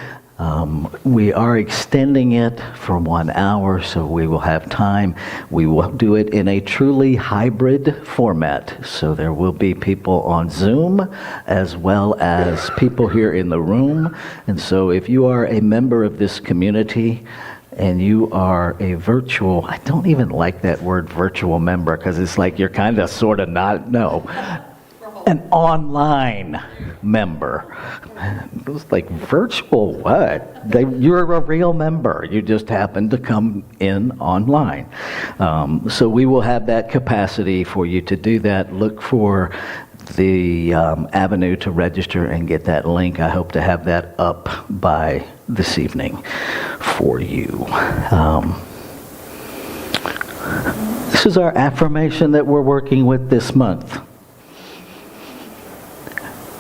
We are extending it for 1 hour, so we will have time. We will do it in a truly hybrid format, so there will be people on Zoom as well as people here in the room. And so if you are a member of this community and you are a virtual, I don't even like that word virtual member, because it's like you're kind of sort of not, no, an online member. It was like, virtual what? You're a real member. You just happen to come in online. So we will have that capacity for you to do that. Look for the avenue to register and get that link. I hope to have that up by this evening for you. This is our affirmation that we're working with this month.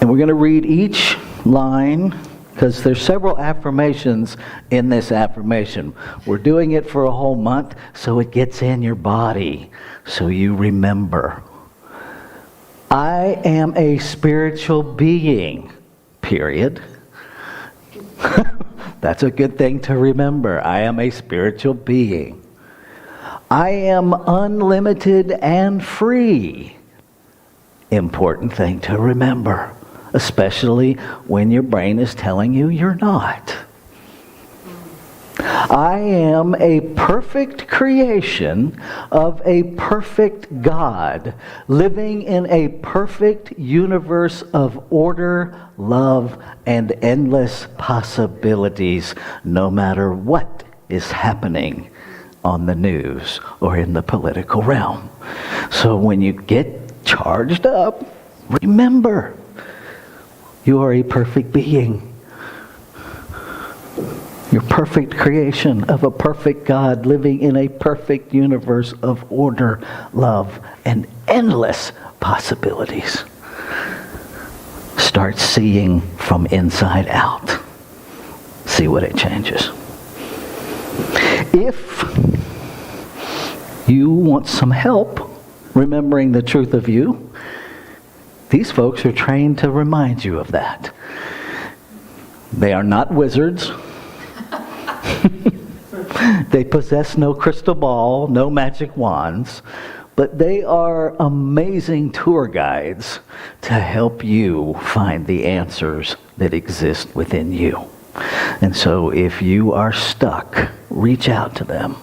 And we're going to read each line, because there's several affirmations in this affirmation. We're doing it for a whole month so it gets in your body, so you remember. I am a spiritual being, period. That's a good thing to remember. I am a spiritual being. I am unlimited and free. Important thing to remember, especially when your brain is telling you you're not. I am a perfect creation of a perfect God, living in a perfect universe of order, love, and endless possibilities, no matter what is happening on the news or in the political realm. So when you get charged up, remember, you are a perfect being. You're perfect creation of a perfect God living in a perfect universe of order, love, and endless possibilities. Start seeing from inside out. See what it changes. If you want some help remembering the truth of you, these folks are trained to remind you of that. They are not wizards. They possess no crystal ball, no magic wands, but they are amazing tour guides to help you find the answers that exist within you. And so if you are stuck, reach out to them.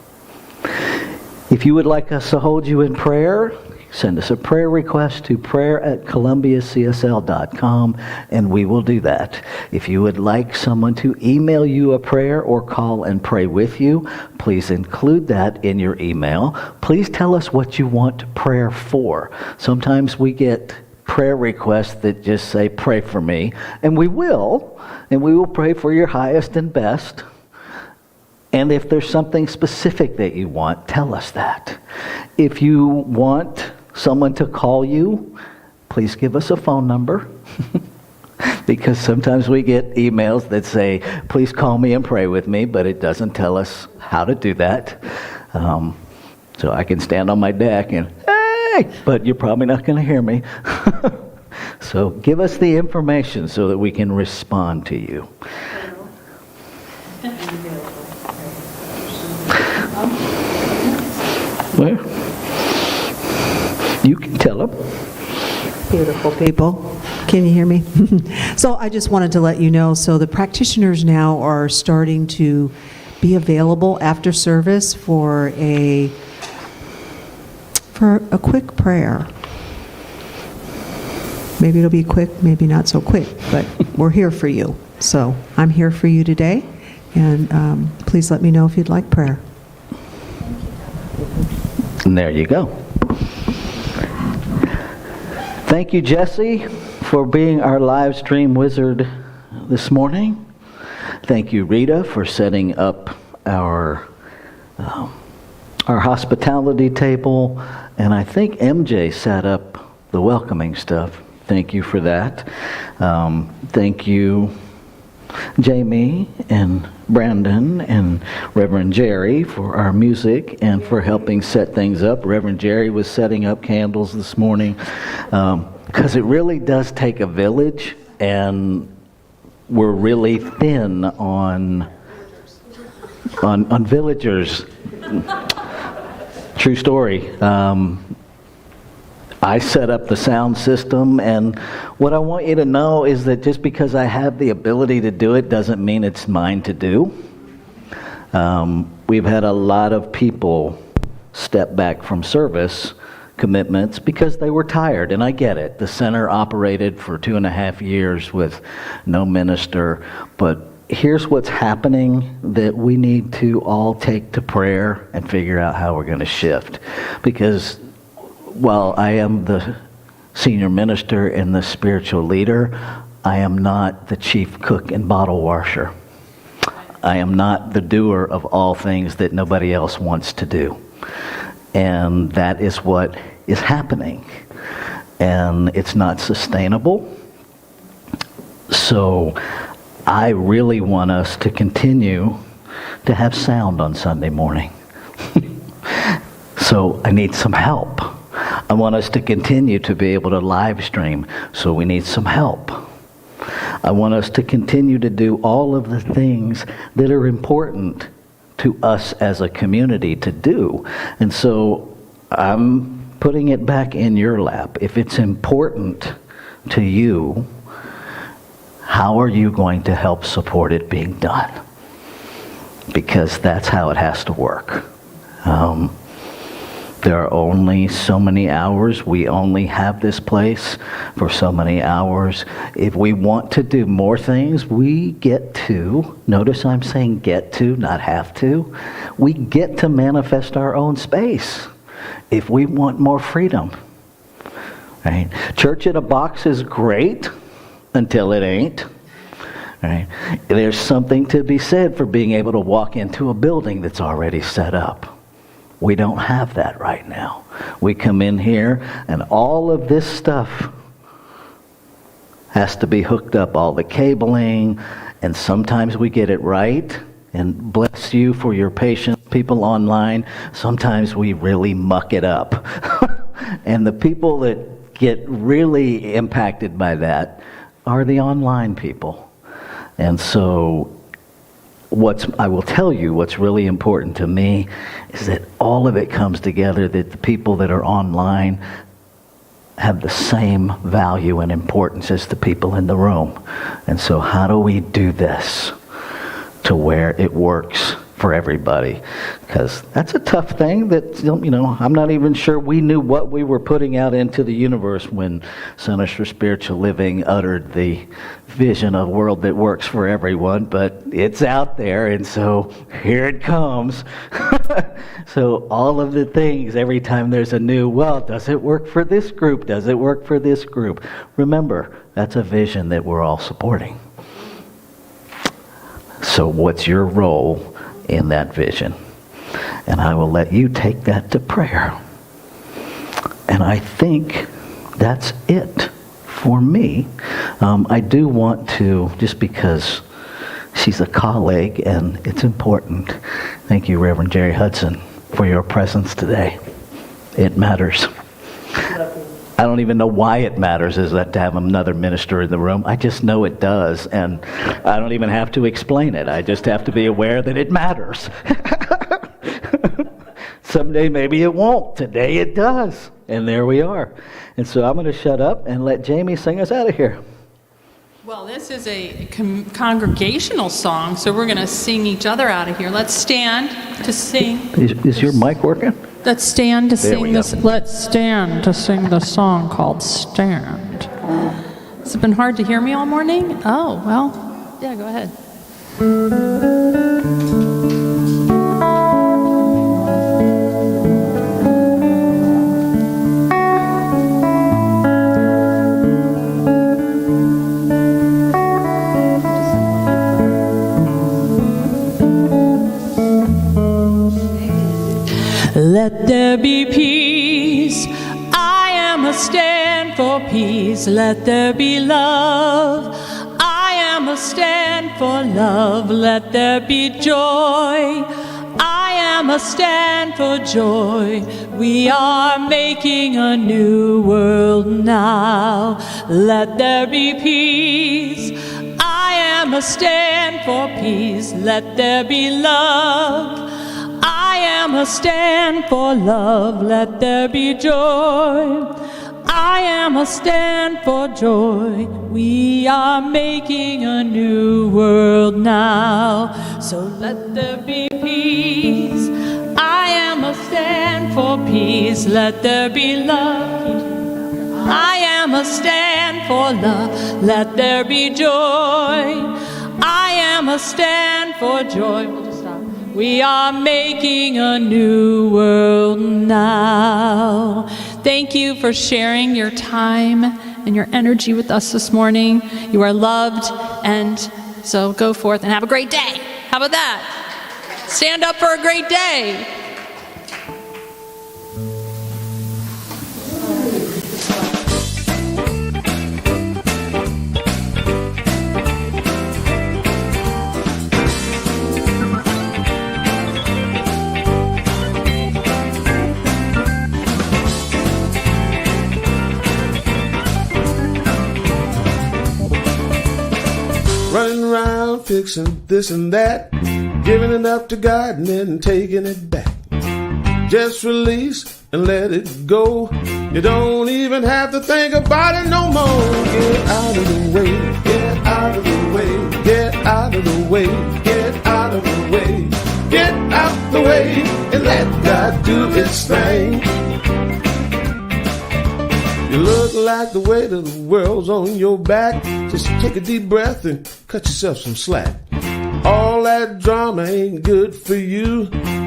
If you would like us to hold you in prayer, send us a prayer request to prayer@columbiacsl.com, and we will do that. If you would like someone to email you a prayer or call and pray with you, please include that in your email. Please tell us what you want prayer for. Sometimes we get prayer requests that just say, pray for me, and we will pray for your highest and best. And if there's something specific that you want, tell us that. If you want someone to call you, please give us a phone number. Because sometimes we get emails that say, please call me and pray with me, but it doesn't tell us how to do that. So I can stand on my deck and, hey, but you're probably not going to hear me. So give us the information so that we can respond to you. Well, you can tell them. Beautiful people. Can you hear me? So I just wanted to let you know, so the practitioners now are starting to be available after service for a quick prayer. Maybe it'll be quick, maybe not so quick, but we're here for you. So I'm here for you today, and please let me know if you'd like prayer. And there you go. Thank you, Jesse, for being our live stream wizard this morning. Thank you, Rita, for setting up our hospitality table. And I think MJ set up the welcoming stuff. Thank you for that. Thank you, Jamie and Brandon and Reverend Jerry for our music and for helping set things up. Reverend Jerry was setting up candles this morning because it really does take a village, and we're really thin on villagers. True story. I set up the sound system, and what I want you to know is that just because I have the ability to do it doesn't mean it's mine to do. We've had a lot of people step back from service commitments because they were tired, and I get it. The center operated for 2.5 years with no minister, but here's what's happening that we need to all take to prayer and figure out how we're going to shift. Because while I am the senior minister and the spiritual leader, I am not the chief cook and bottle washer. I am not the doer of all things that nobody else wants to do. And that is what is happening. And it's not sustainable. So I really want us to continue to have sound on Sunday morning. So I need some help. I want us to continue to be able to live stream, so we need some help. I want us to continue to do all of the things that are important to us as a community to do. And so I'm putting it back in your lap. If it's important to you, how are you going to help support it being done? Because that's how it has to work. There are only so many hours. We only have this place for so many hours. If we want to do more things, we get to, notice I'm saying get to, not have to, we get to manifest our own space if we want more freedom. Right? Church in a box is great until it ain't. Right? There's something to be said for being able to walk into a building that's already set up. We don't have that right now. We come in here and all of this stuff has to be hooked up, all the cabling, and sometimes we get it right, and bless you for your patience, people online. Sometimes we really muck it up. And the people that get really impacted by that are the online people. And so I will tell you what's really important to me is that all of it comes together, that the people that are online have the same value and importance as the people in the room. And so how do we do this to where it works for everybody? Because that's a tough thing that, I'm not even sure we knew what we were putting out into the universe when Centers for Spiritual Living uttered the vision of a world that works for everyone, but it's out there, and so here it comes. So all of the things, every time there's a new, does it work for this group? Does it work for this group? Remember, that's a vision that we're all supporting. So what's your role in that vision. And I will let you take that to prayer. And I think that's it for me. I do want to, just because she's a colleague and it's important, thank you, Reverend Jerry Hudson, for your presence today. It matters. I don't even know why it matters, is that to have another minister in the room. I just know it does, and I don't even have to explain it. I just have to be aware that it matters. Someday maybe it won't. Today it does. And there we are. And so I'm going to shut up and let Jamie sing us out of here. Well, this is a congregational song, so we're going to sing each other out of here. Let's stand to sing. Is your mic working? Let's stand to There we sing go. this. Let's stand to sing the song called "Stand." Has it been hard to hear me all morning? Oh, well, yeah, go ahead. Let there be peace. I am a stand for peace. Let there be love. I am a stand for love. Let there be joy. I am a stand for joy. We are making a new world now. Let there be peace. I am a stand for peace. Let there be love. I am a stand for love. Let there be joy. I am a stand for joy. We are making a new world now. So let there be peace. I am a stand for peace. Let there be love. I am a stand for love. Let there be joy. I am a stand for joy. We'll just stop. We are making a new world now. Thank you for sharing your time and your energy with us this morning. You are loved, and so go forth and have a great day. How about that? Stand up for a great day. Running around fixing this and that, giving it up to God and then taking it back. Just release and let it go. You don't even have to think about it no more. Get out of the way, get out of the way, get out of the way, get out of the way, get out the way, and let God do His thing. You look like the weight of the world's on your back. Just take a deep breath and cut yourself some slack. All that drama ain't good for you.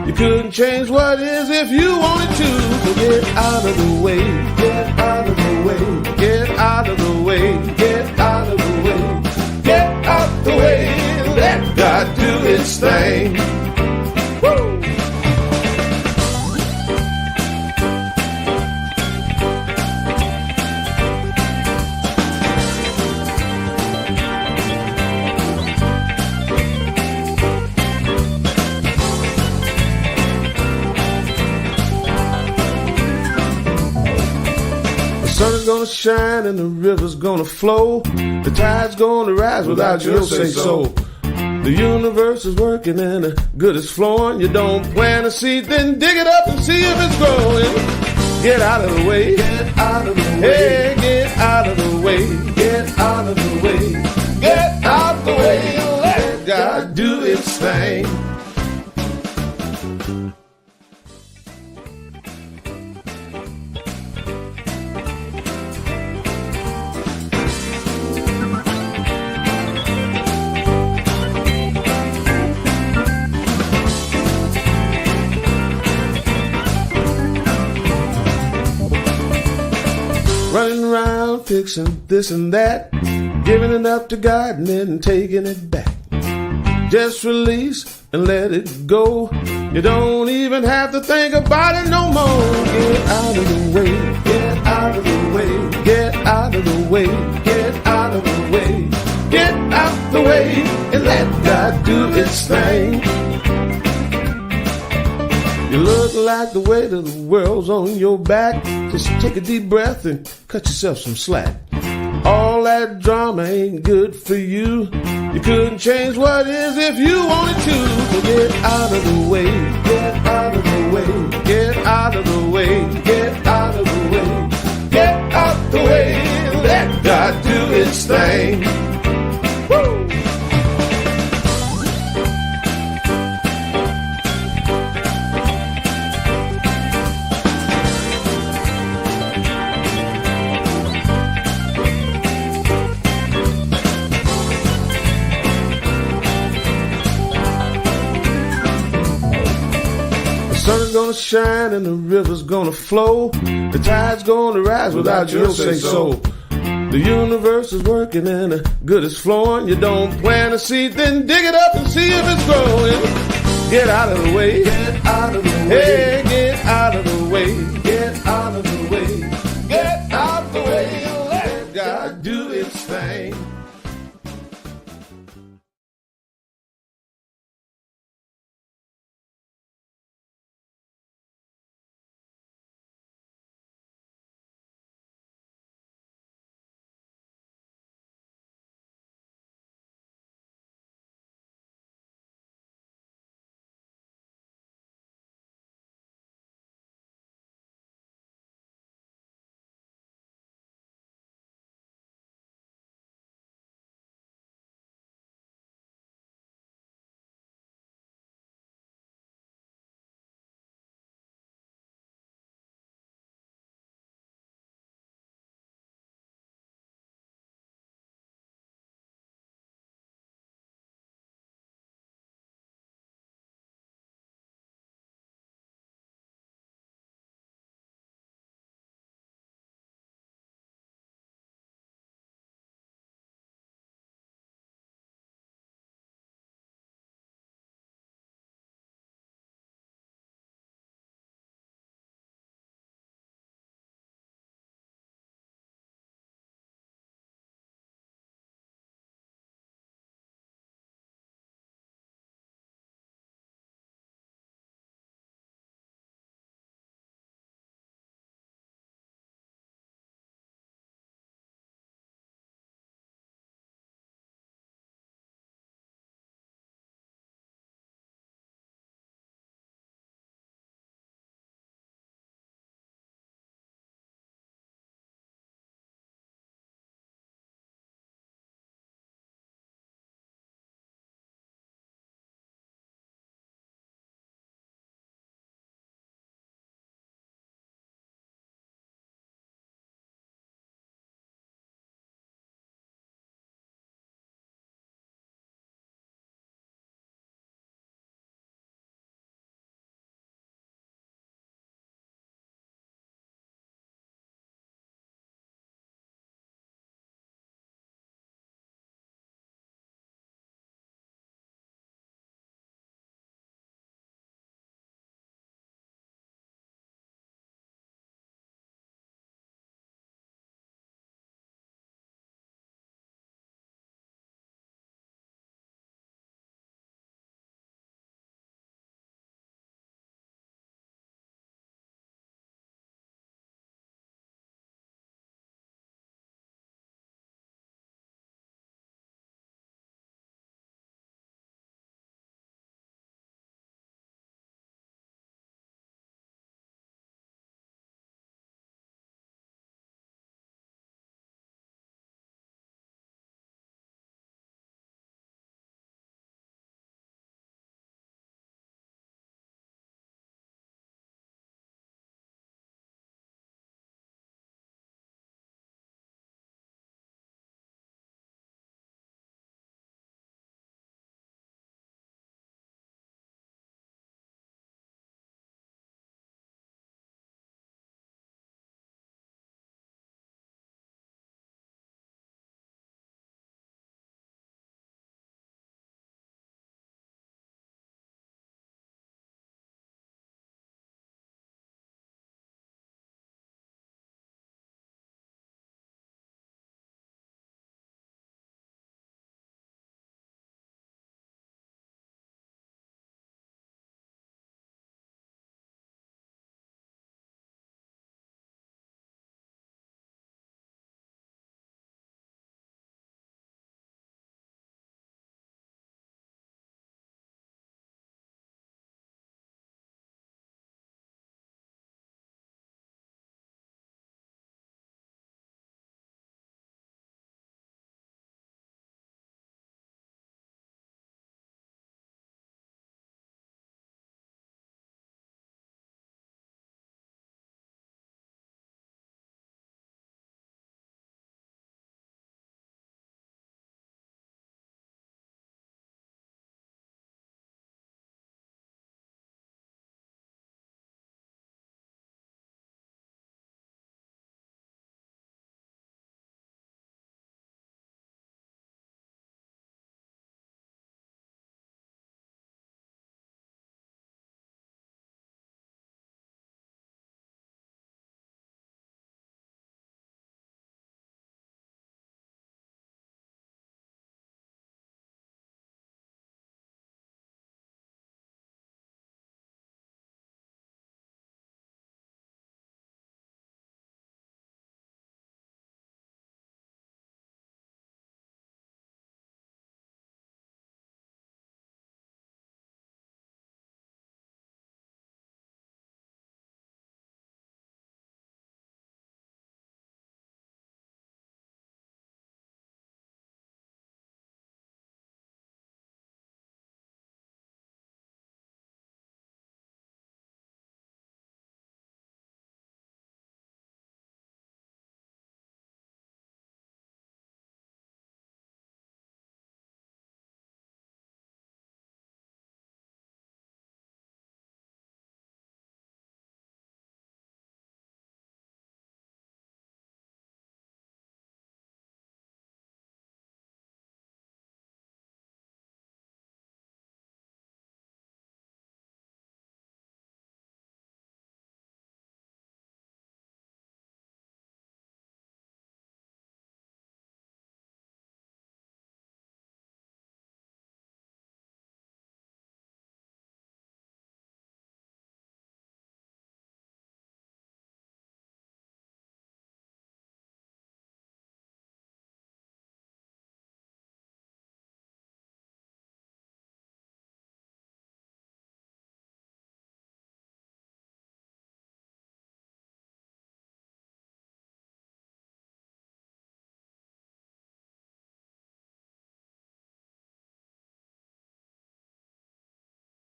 You couldn't change what is if you wanted to. So get out of the way, get out of the way, get out of the way, get out of the way, get out the way, let God do His thing. Woo! The sun is gonna shine and the river's gonna flow. The tide's gonna rise without your say so. The universe is working and the good is flowing. You don't plant a seed, then dig it up and see if it's growing. Get out of the way, get out of the way, hey, get out of the way, get out of the way, get out the way, let God do His thing. Running around fixing this and that, giving it up to God and then taking it back. Just release and let it go. You don't even have to think about it no more. Get out of the way, get out of the way, get out of the way, get out of the way, get out the way, and let God do its thing. You look like the weight of the world's on your back. Just take a deep breath and cut yourself some slack. All that drama ain't good for you. You couldn't change what is if you wanted to. So get out of the way, get out of the way, get out of the way, get out of the way, get out the way, and let God do His thing. Woo! The sun's gonna shine and the river's gonna flow. The tide's gonna rise without your say-so. The universe is working and the good is flowing. You don't plant a seed, then dig it up and see if it's growing. Get out of the way, get